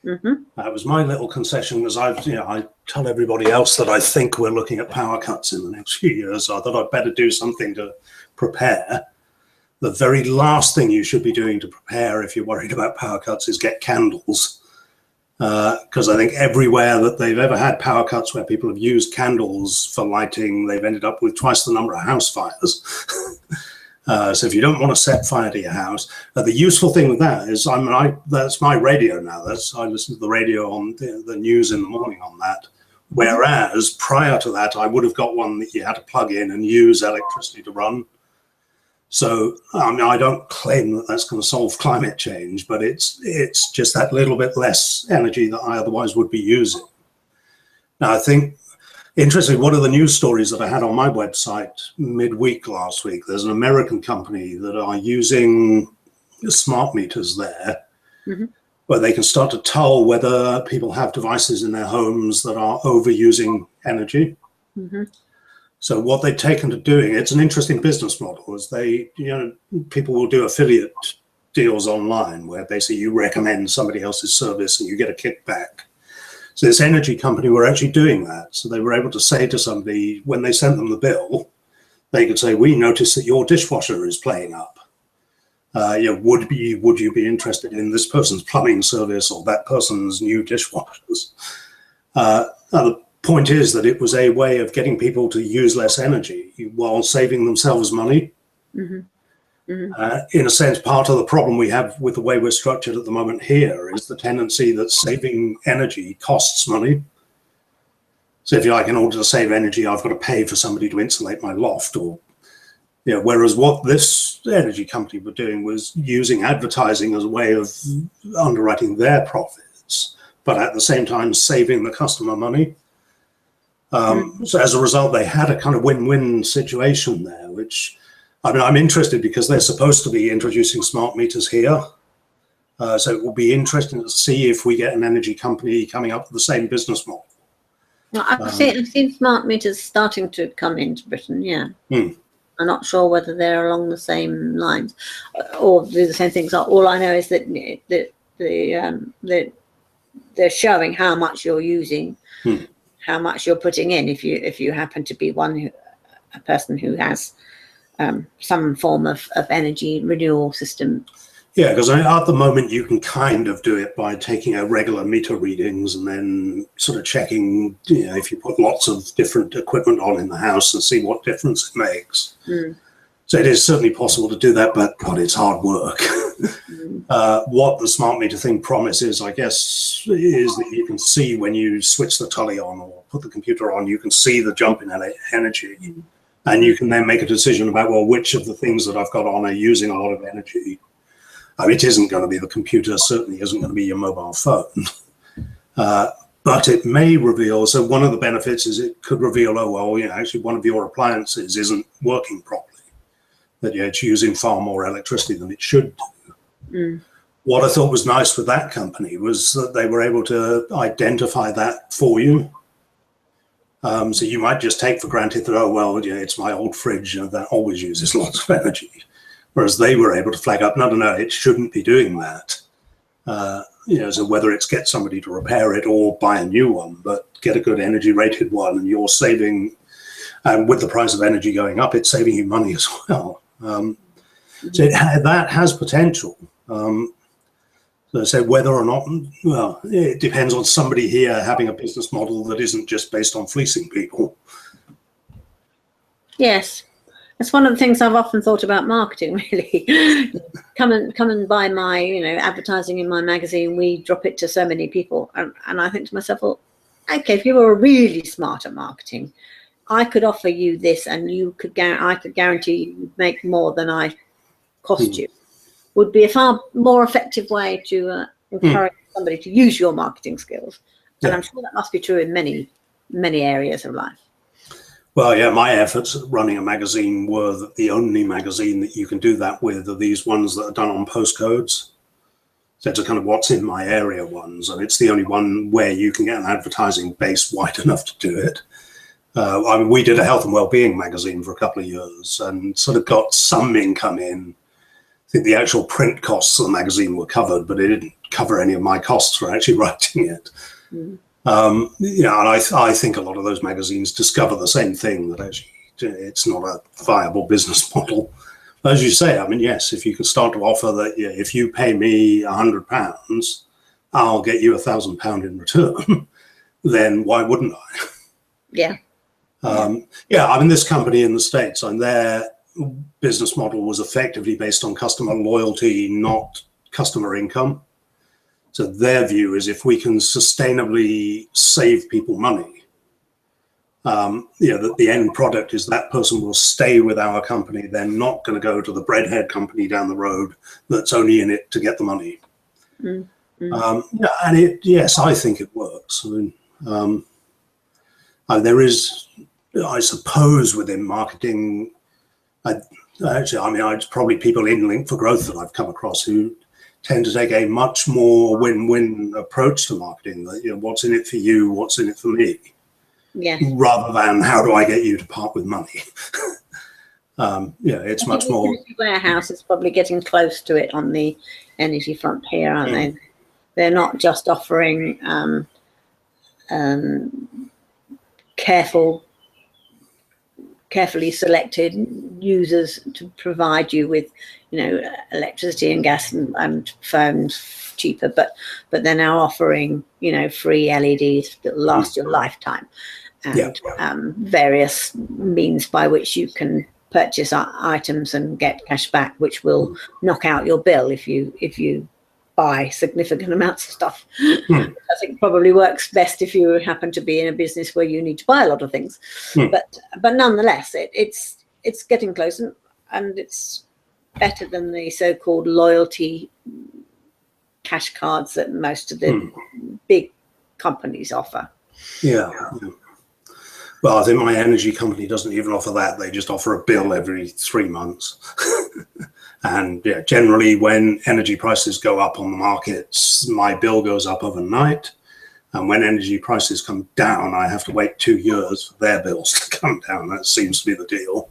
That was my little concession, because I tell everybody else that I think we're looking at power cuts in the next few years. So I thought I'd better do something to prepare. The very last thing you should be doing to prepare if you're worried about power cuts is get candles. Because I think everywhere that they've ever had power cuts where people have used candles for lighting, they've ended up with twice the number of house fires. So if you don't want to set fire to your house, the useful thing with that is, that's my radio now. I listen to the radio on the news in the morning on that. Whereas prior to that, I would have got one that you had to plug in and use electricity to run. So I don't claim that that's going to solve climate change, but it's just that little bit less energy that I otherwise would be using. Now, I think, interestingly, one of the news stories that I had on my website midweek last week, there's an American company that are using smart meters there, where they can start to tell whether people have devices in their homes that are overusing energy. So what they've taken to doing, it's an interesting business model, is people will do affiliate deals online where basically you recommend somebody else's service and you get a kickback. So this energy company were actually doing that. So they were able to say to somebody, when they sent them the bill, they could say, we noticed that your dishwasher is playing up. Would you be interested in this person's plumbing service or that person's new dishwashers? The point is that it was a way of getting people to use less energy while saving themselves money. In a sense, part of the problem we have with the way we're structured at the moment here is the tendency that saving energy costs money. So if you like, in order to save energy, I've got to pay for somebody to insulate my loft, whereas what this energy company were doing was using advertising as a way of underwriting their profits, but at the same time saving the customer money. So as a result, they had a kind of win-win situation there, which, I'm interested because they're supposed to be introducing smart meters here. So it will be interesting to see if we get an energy company coming up with the same business model. Well, I've seen smart meters starting to come into Britain, I'm not sure whether they're along the same lines or do the same things. All I know is that they're showing how much you're using, how much you're putting in, if you happen to be a person who has some form of energy renewal system. Yeah, because at the moment you can kind of do it by taking a regular meter readings and then sort of checking, if you put lots of different equipment on in the house and see what difference it makes. So it is certainly possible to do that, but God, it's hard work. What the smart meter thing promises, I guess, is that you can see when you switch the telly on or put the computer on, you can see the jump in energy. And you can then make a decision about, well, which of the things that I've got on are using a lot of energy. It isn't going to be the computer, certainly isn't going to be your mobile phone. But it may reveal, so one of the benefits is it could reveal, actually one of your appliances isn't working properly, that it's using far more electricity than it should do. What I thought was nice with that company was that they were able to identify that for you. So you might just take for granted that, it's my old fridge that always uses lots of energy. Whereas they were able to flag up, no, it shouldn't be doing that. So whether it's get somebody to repair it or buy a new one, but get a good energy rated one, and you're saving, and with the price of energy going up, it's saving you money as well. So that has potential. So whether or not, it depends on somebody here having a business model that isn't just based on fleecing people. Yes. That's one of the things I've often thought about marketing, really. come and buy my, advertising in my magazine. We drop it to so many people. And I think to myself, well, okay, if you were really smart at marketing, I could offer you this and I could guarantee you make more than I cost you. Would be a far more effective way to encourage somebody to use your marketing skills. And I'm sure that must be true in many, many areas of life. Well, yeah, my efforts at running a magazine were that the only magazine that you can do that with are these ones that are done on postcodes. So it's a kind of what's in my area ones, and it's the only one where you can get an advertising base wide enough to do it. We did a health and wellbeing magazine for a couple of years and sort of got some income in. I think the actual print costs of the magazine were covered, but it didn't cover any of my costs for actually writing it. And I think a lot of those magazines discover the same thing, that actually it's not a viable business model. As you say, I mean, yes, if you can start to offer that, if you pay me £100, I'll get you £1,000 in return, then why wouldn't I? Yeah. I mean, this company in the States, and their business model was effectively based on customer loyalty, not customer income. So their view is if we can sustainably save people money, that the end product is that person will stay with our company. They're not going to go to the breadhead company down the road that's only in it to get the money. Yes, I think it works. I mean, there is, I suppose, within marketing, it's probably people in Link for Growth that I've come across who tend to take a much more win-win approach to marketing. That, what's in it for you, what's in it for me, rather than how do I get you to part with money. It's much more. Warehouse is probably getting close to it on the energy front here, aren't they? They're not just offering carefully selected users to provide you with, electricity and gas and phones cheaper, but they're now offering, free LEDs that last your lifetime, and various means by which you can purchase items and get cash back, which will knock out your bill if you buy significant amounts of stuff. I think probably works best if you happen to be in a business where you need to buy a lot of things. But nonetheless, it's getting close, and it's better than the so-called loyalty cash cards that most of the big companies offer. Well, I think my energy company doesn't even offer that. They just offer a bill every 3 months. And generally when energy prices go up on the markets, my bill goes up overnight. And when energy prices come down, I have to wait 2 years for their bills to come down. That seems to be the deal.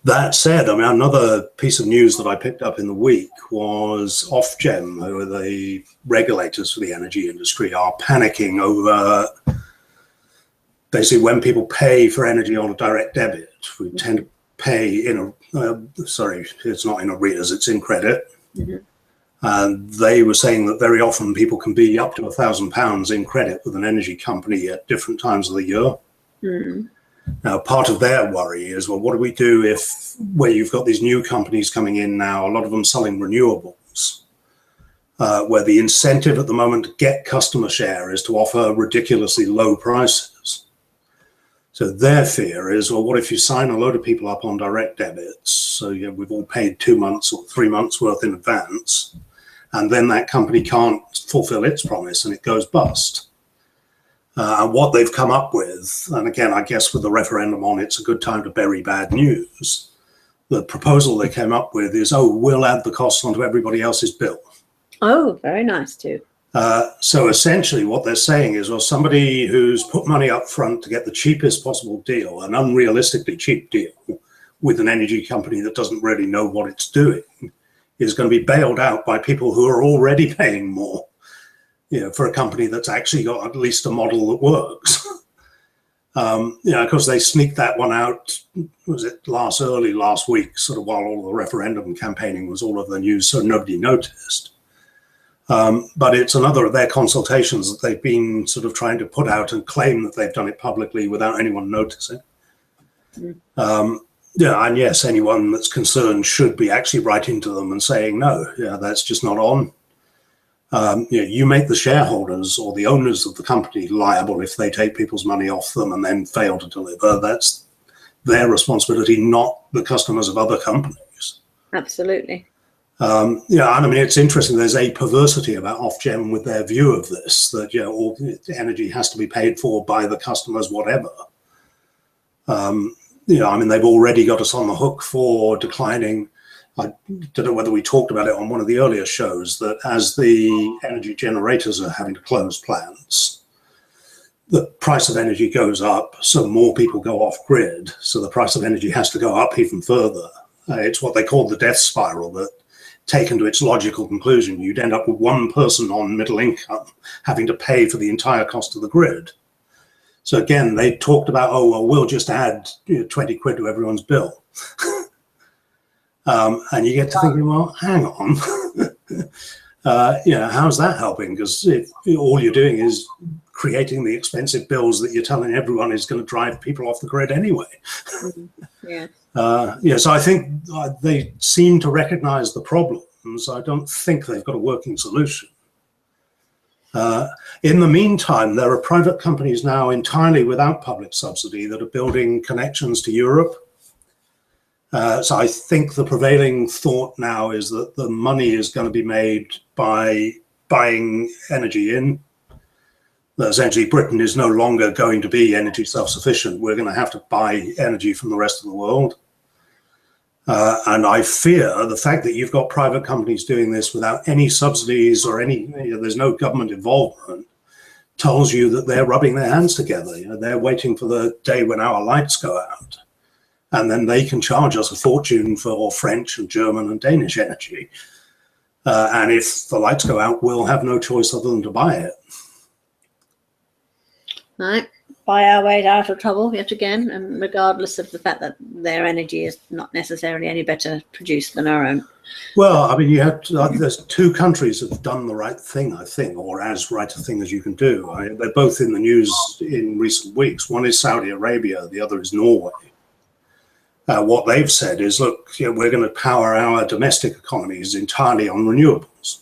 That said, I mean, another piece of news that I picked up in the week was Ofgem, who are the regulators for the energy industry, are panicking over basically when people pay for energy on a direct debit. We tend to pay in it's not in arrears, it's in credit. And they were saying that very often people can be up to £1,000 in credit with an energy company at different times of the year. Now, part of their worry is, well, what do we do if, where you've got these new companies coming in now, a lot of them selling renewables, where the incentive at the moment to get customer share is to offer ridiculously low prices. So their fear is, well, what if you sign a load of people up on direct debits? So we've all paid 2 months or 3 months worth in advance, and then that company can't fulfill its promise and it goes bust. And what they've come up with, and again, I guess with the referendum on, it's a good time to bury bad news. The proposal they came up with is, we'll add the costs onto everybody else's bill. Oh, very nice too. So essentially what they're saying is, well, somebody who's put money up front to get the cheapest possible deal, an unrealistically cheap deal, with an energy company that doesn't really know what it's doing, is going to be bailed out by people who are already paying more, for a company that's actually got at least a model that works. Of course, they sneaked that one out, was it early last week, sort of while all the referendum campaigning was all over the news, so nobody noticed. But it's another of their consultations that they've been sort of trying to put out and claim that they've done it publicly without anyone noticing. Yeah, and yes, anyone that's concerned should be actually writing to them and saying, no, yeah, that's just not on. You make the shareholders or the owners of the company liable if they take people's money off them and then fail to deliver. That's their responsibility, not the customers of other companies. Absolutely. Yeah, and I mean, it's interesting. There's a perversity about Ofgem with their view of this, that, all energy has to be paid for by the customers, whatever. I mean, they've already got us on the hook for declining. I don't know whether we talked about it on one of the earlier shows, that as the energy generators are having to close plants, the price of energy goes up, so more people go off grid, so the price of energy has to go up even further. It's what they call the death spiral, that taken to its logical conclusion, you'd end up with one person on middle income having to pay for the entire cost of the grid. So again, they talked about, oh, well, we'll just add 20 quid to everyone's bill. And you get to thinking, well, hang on. How's that helping? Because if all you're doing is creating the expensive bills that you're telling everyone is going to drive people off the grid anyway. So I think they seem to recognize the problems. I don't think they've got a working solution. In the meantime, there are private companies now entirely without public subsidy that are building connections to Europe. So I think the prevailing thought now is that the money is going to be made by buying energy in. That essentially Britain is no longer going to be energy self-sufficient. We're going to have to buy energy from the rest of the world. And I fear the fact that you've got private companies doing this without any subsidies or there's no government involvement, tells you that they're rubbing their hands together. They're waiting for the day when our lights go out. And then they can charge us a fortune for French and German and Danish energy. And if the lights go out, we'll have no choice other than to buy it. Right. Buy our way out of trouble yet again, and regardless of the fact that their energy is not necessarily any better produced than our own. Well, I mean, there's two countries that have done the right thing, I think, or as right a thing as you can do. They're both in the news in recent weeks. One is Saudi Arabia, the other is Norway. What they've said is, look, we're going to power our domestic economies entirely on renewables.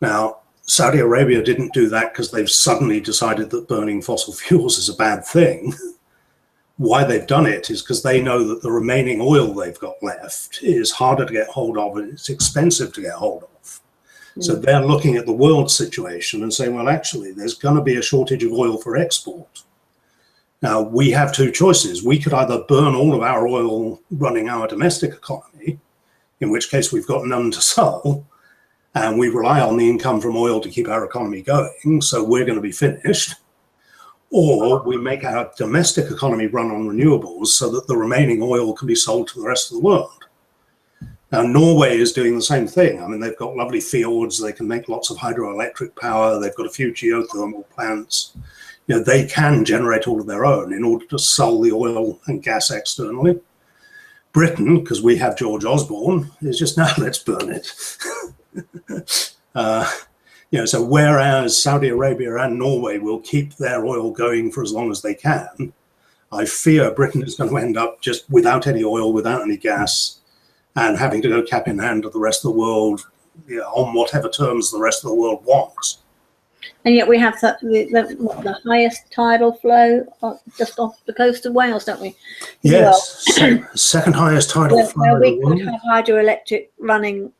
Now, Saudi Arabia didn't do that because they've suddenly decided that burning fossil fuels is a bad thing. Why they've done it is because they know that the remaining oil they've got left is harder to get hold of and it's expensive to get hold of. So they're looking at the world situation and saying, well, actually, there's going to be a shortage of oil for export. Now, we have two choices. We could either burn all of our oil running our domestic economy, in which case we've got none to sell, and we rely on the income from oil to keep our economy going, so we're going to be finished. Or we make our domestic economy run on renewables so that the remaining oil can be sold to the rest of the world. Now, Norway is doing the same thing. I mean, they've got lovely fjords. They can make lots of hydroelectric power. They've got a few geothermal plants. They can generate all of their own in order to sell the oil and gas externally. Britain, because we have George Osborne, is just, now let's burn it. So whereas Saudi Arabia and Norway will keep their oil going for as long as they can, I fear Britain is going to end up just without any oil, without any gas, and having to go cap in hand to the rest of the world on whatever terms the rest of the world wants. And yet we have the highest tidal flow just off the coast of Wales, don't we? Yes, second highest tidal flow. We could have hydroelectric running.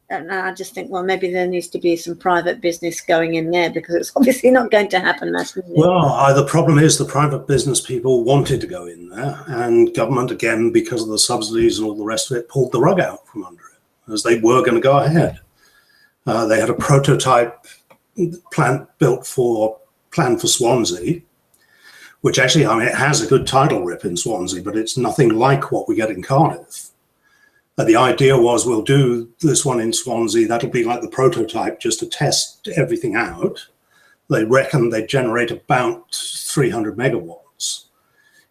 And I just think, well, maybe there needs to be some private business going in there, because it's obviously not going to happen. Well, the problem is the private business people wanted to go in there, and government, again, because of the subsidies and all the rest of it, pulled the rug out from under it, as they were going to go ahead. They had a prototype plan for Swansea, which actually, I mean, it has a good tidal rip in Swansea, but it's nothing like what we get in Cardiff. The idea was, we'll do this one in Swansea. That'll be like the prototype, just to test everything out. They reckon they'd generate about 300 megawatts.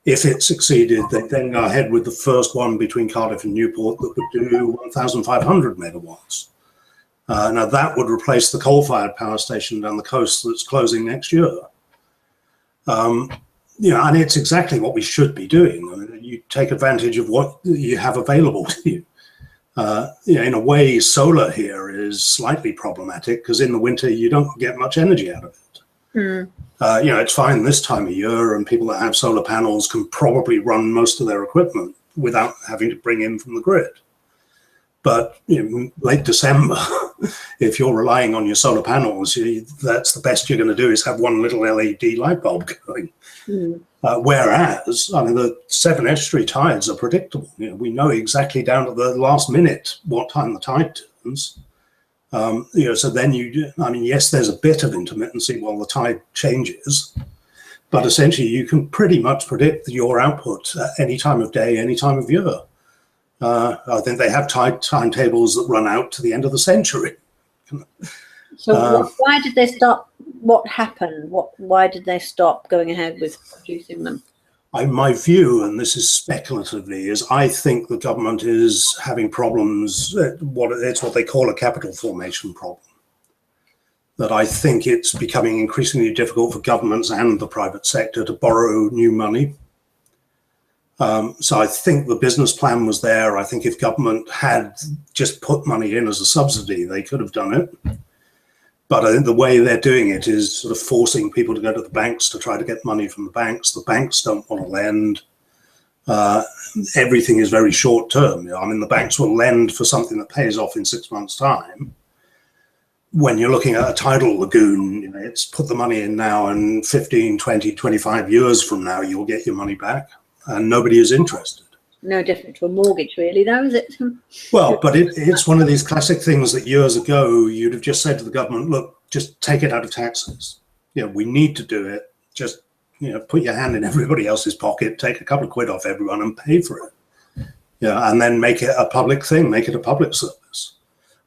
If it succeeded, they'd then go ahead with the first one between Cardiff and Newport that would do 1,500 megawatts. Now that would replace the coal-fired power station down the coast that's closing next year. and it's exactly what we should be doing. I mean, you take advantage of what you have available to you. In a way, solar here is slightly problematic because in the winter you don't get much energy out of it. It's fine this time of year, and people that have solar panels can probably run most of their equipment without having to bring in from the grid. But late December, if you're relying on your solar panels, that's the best you're going to do is have one little LED light bulb going. Whereas, I mean, the 7 estuary tides are predictable. We know exactly down to the last minute what time the tide turns. So then yes, there's a bit of intermittency while the tide changes, but essentially you can pretty much predict your output at any time of day, any time of year. I think they have timetables that run out to the end of the century. So why did they stop? What happened? Why did they stop going ahead with producing them? My view, and this is speculatively, is I think the government is having problems. It's what they call a capital formation problem. That I think it's becoming increasingly difficult for governments and the private sector to borrow new money. So I think the business plan was there. I think if government had just put money in as a subsidy, they could have done it. But I think the way they're doing it is sort of forcing people to go to the banks to try to get money from the banks. The banks don't want to lend. Everything is very short term. I mean, the banks will lend for something that pays off in 6 months' time. When you're looking at a tidal lagoon, it's put the money in now, and 15, 20, 25 years from now, you'll get your money back, and nobody is interested. No different to a mortgage, really, though, is it? Well, but it's one of these classic things that years ago you'd have just said to the government, look, just take it out of taxes. We need to do it. Just, put your hand in everybody else's pocket, take a couple of quid off everyone and pay for it. And then make it a public thing, make it a public service.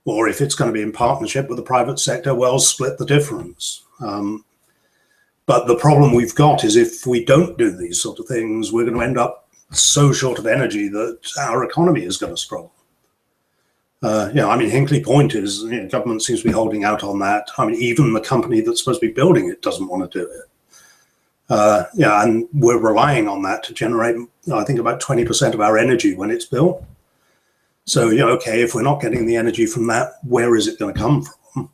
Or if it's going to be in partnership with the private sector, well, split the difference. But the problem we've got is if we don't do these sort of things, we're going to end up so short of energy that our economy is going to struggle. Hinkley Point is, government seems to be holding out on that. I mean, even the company that's supposed to be building it doesn't want to do it. And we're relying on that to generate, I think, about 20% of our energy when it's built. So, okay, if we're not getting the energy from that, where is it going to come from?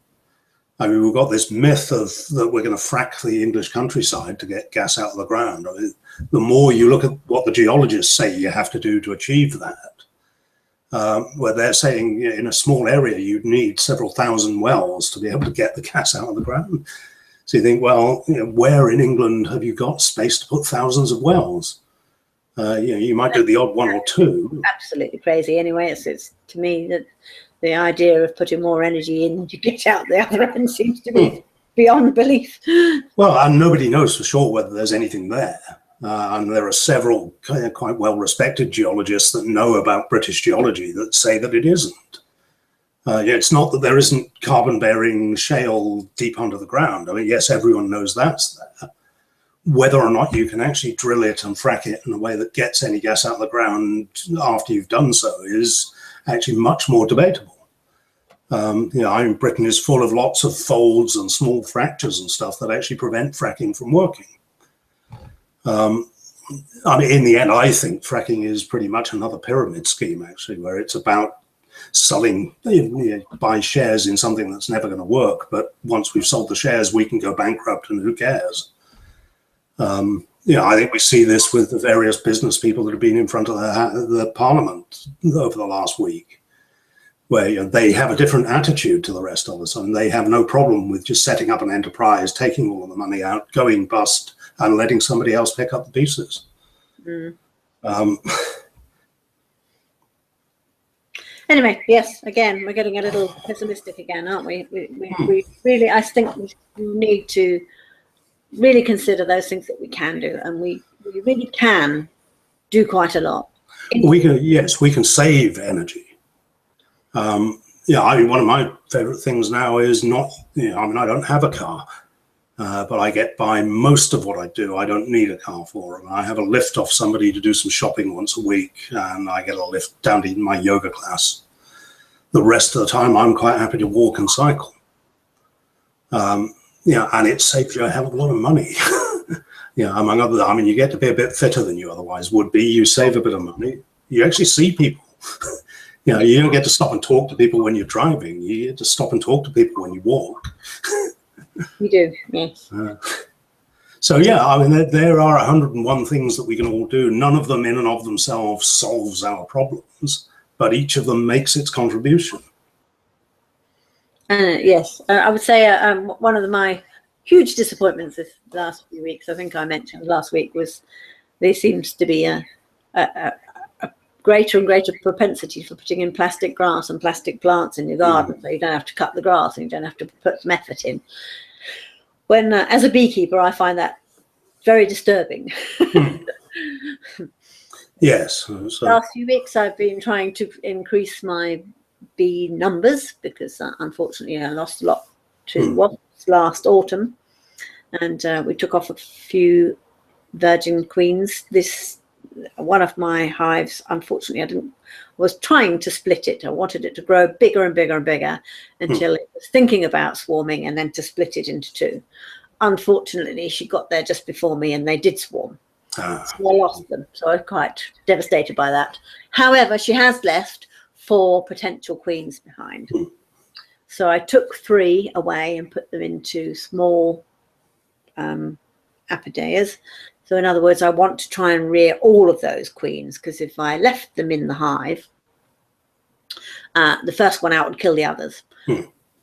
I mean, we've got this myth that we're going to frack the English countryside to get gas out of the ground. I mean, the more you look at what the geologists say you have to do to achieve that, where they're saying in a small area you'd need several thousand wells to be able to get the gas out of the ground. So you think, well, where in England have you got space to put thousands of wells? You might do the odd one or two. Absolutely crazy. Anyway, it's to me that the idea of putting more energy in to get out the other end seems to be beyond belief. Well, and nobody knows for sure whether there's anything there. And there are several quite well-respected geologists that know about British geology that say that it isn't. It's not that there isn't carbon-bearing shale deep under the ground. I mean, yes, everyone knows that's there. Whether or not you can actually drill it and frack it in a way that gets any gas out of the ground after you've done so is actually much more debatable. Britain is full of lots of folds and small fractures and stuff that actually prevent fracking from working. In the end, I think fracking is pretty much another pyramid scheme, actually, where it's about selling, buy shares in something that's never going to work. But once we've sold the shares, we can go bankrupt, and who cares? I think we see this with the various business people that have been in front of the Parliament over the last week, where they have a different attitude to the rest of us, and they have no problem with just setting up an enterprise, taking all of the money out, going bust, and letting somebody else pick up the pieces. Anyway, yes, again, we're getting a little pessimistic again, aren't we? We really, I think we need to really consider those things that we can do, and we really can do quite a lot. We can save energy. One of my favorite things now is I don't have a car, but I get by most of what I do. I don't need a car for. I have a lift off somebody to do some shopping once a week, and I get a lift down to my yoga class. The rest of the time, I'm quite happy to walk and cycle. And it saves you a hell of a lot of money. Yeah, among other, I mean, you get to be a bit fitter than you otherwise would be. You save a bit of money. You actually see people. You know, you don't get to stop and talk to people when you're driving. You get to stop and talk to people when you walk. You do, yes. So yeah, I mean, there are 101 things that we can all do. None of them in and of themselves solves our problems, but each of them makes its contribution. Yes, I would say one of my huge disappointments this last few weeks, I think I mentioned last week, was there seems to be a greater and greater propensity for putting in plastic grass and plastic plants in your garden, so you don't have to cut the grass and you don't have to put some effort in. When, as a beekeeper, I find that very disturbing. Yes. Last few weeks, I've been trying to increase my bee numbers because, unfortunately, I lost a lot to wasps last autumn, and we took off a few virgin queens. One of my hives, unfortunately, was trying to split it. I wanted it to grow bigger and bigger and bigger until it was thinking about swarming, and then to split it into two. Unfortunately, she got there just before me and they did swarm. So I lost them. So I was quite devastated by that. However, she has left 4 potential queens behind. So I took 3 away and put them into small apideas. So in other words, I want to try and rear all of those queens, because if I left them in the hive, the first one out would kill the others.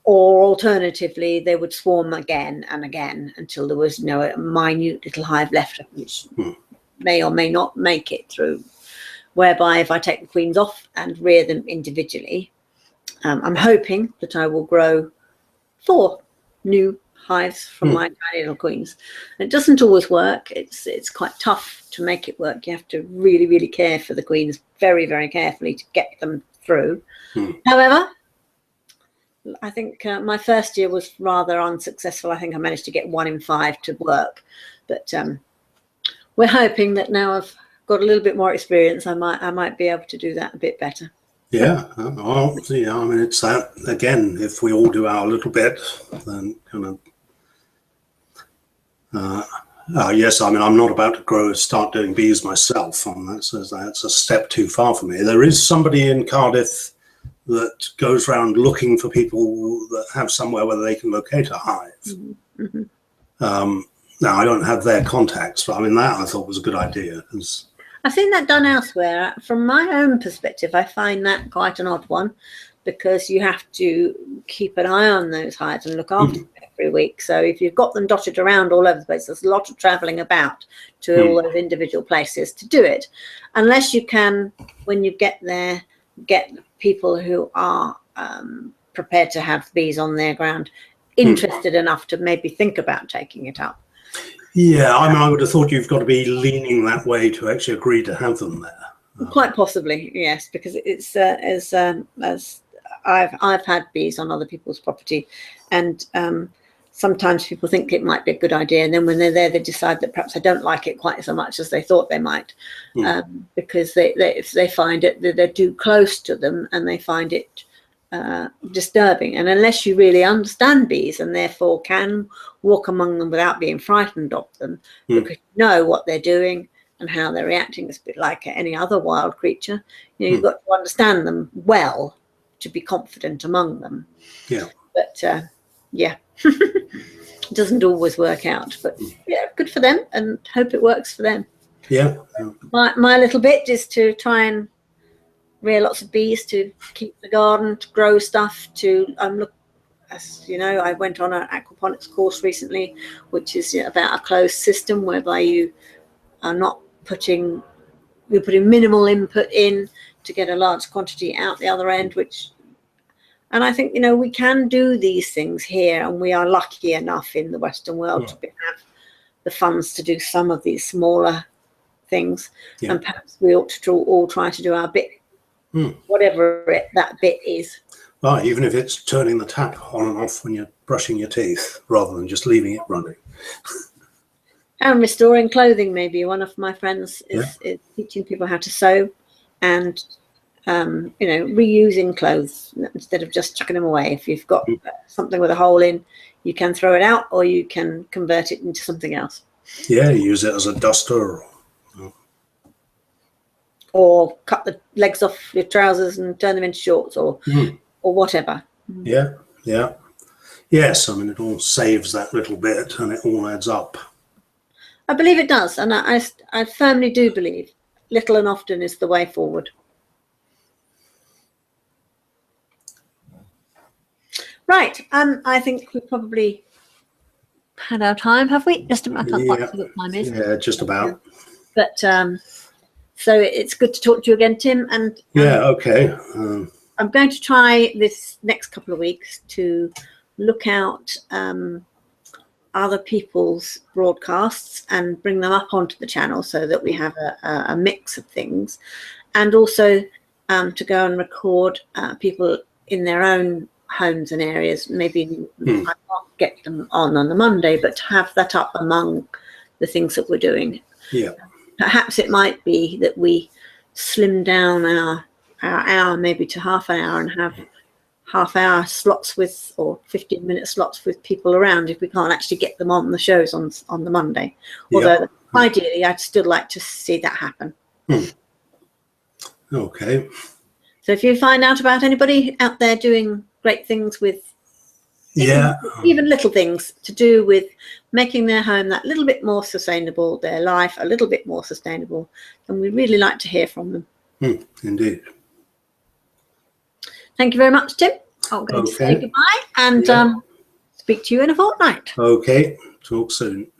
Or alternatively, they would swarm again and again until there was a minute little hive left, which may or may not make it through. Whereby if I take the queens off and rear them individually, I'm hoping that I will grow 4 new hives from my tiny little queens. And it doesn't always work. It's quite tough to make it work. You have to really, really care for the queens very, very carefully to get them through. However, I think my first year was rather unsuccessful. I think I managed to get 1 in 5 to work, but we're hoping that now I've got a little bit more experience, I might be able to do that a bit better. Yeah, well, yeah, I mean, it's that again. If we all do our little bit, then kind of. Yes, I mean, I'm not about to start doing bees myself. That's a step too far for me. There is somebody in Cardiff that goes around looking for people that have somewhere where they can locate a hive. Now, I don't have their contacts, but I mean, that I thought was a good idea. I've seen that done elsewhere. From my own perspective, I find that quite an odd one, because you have to keep an eye on those hives and look after them every week. So if you've got them dotted around all over the place, there's a lot of traveling about to all those individual places to do it. Unless you can, when you get there, get people who are prepared to have bees on their ground, interested enough to maybe think about taking it up. Yeah, I mean, I would have thought you've got to be leaning that way to actually agree to have them there. Quite possibly, yes, because it's as I've had bees on other people's property, and sometimes people think it might be a good idea, and then when they're there, they decide that perhaps they don't like it quite so much as they thought they might, because if they find it, they're too close to them, and they find it disturbing. And unless you really understand bees and therefore can walk among them without being frightened of them, because you know what they're doing and how they're reacting, it's a bit like any other wild creature. You've got to understand them well to be confident among them. Yeah. But yeah, it doesn't always work out. But yeah, good for them, and hope it works for them. Yeah. My little bit is to try and rear lots of bees, to keep the garden, to grow stuff, to look. As you know, I went on an aquaponics course recently, which is about a closed system whereby you are not putting minimal input in to get a large quantity out the other end, and I think, we can do these things here, and we are lucky enough in the Western world to have the funds to do some of these smaller things, and perhaps we ought to all try to do our bit, whatever that bit is. Well, even if it's turning the tap on and off when you're brushing your teeth, rather than just leaving it running. And restoring clothing, maybe. One of my friends is teaching people how to sew, and reusing clothes instead of just chucking them away. If you've got something with a hole in, you can throw it out, or you can convert it into something else. Yeah, use it as a duster. Or cut the legs off your trousers and turn them into shorts, or whatever. Yeah, yeah. Yes, I mean, it all saves that little bit and it all adds up. I believe it does, and I firmly do believe little and often is the way forward. Right, I think we probably had our time, have we? Just about. I can't quite see what time is. Yeah, just about. But so it's good to talk to you again, Tim. And yeah, okay. I'm going to try this next couple of weeks to look out other people's broadcasts and bring them up onto the channel so that we have a mix of things, and also to go and record people in their own homes and areas. Maybe I can't get them on the Monday, but to have that up among the things that we're doing. Yeah. Perhaps it might be that we slim down our hour maybe to half an hour and have half-hour slots with, or 15-minute slots with people around if we can't actually get them on the shows on the Monday. Although ideally I'd still like to see that happen. Okay. So if you find out about anybody out there doing great things with even little things to do with making their home that little bit more sustainable, their life a little bit more sustainable, then we'd really like to hear from them. Indeed. Thank you very much, Tim. I'm going to say goodbye and speak to you in a fortnight. Okay, talk soon.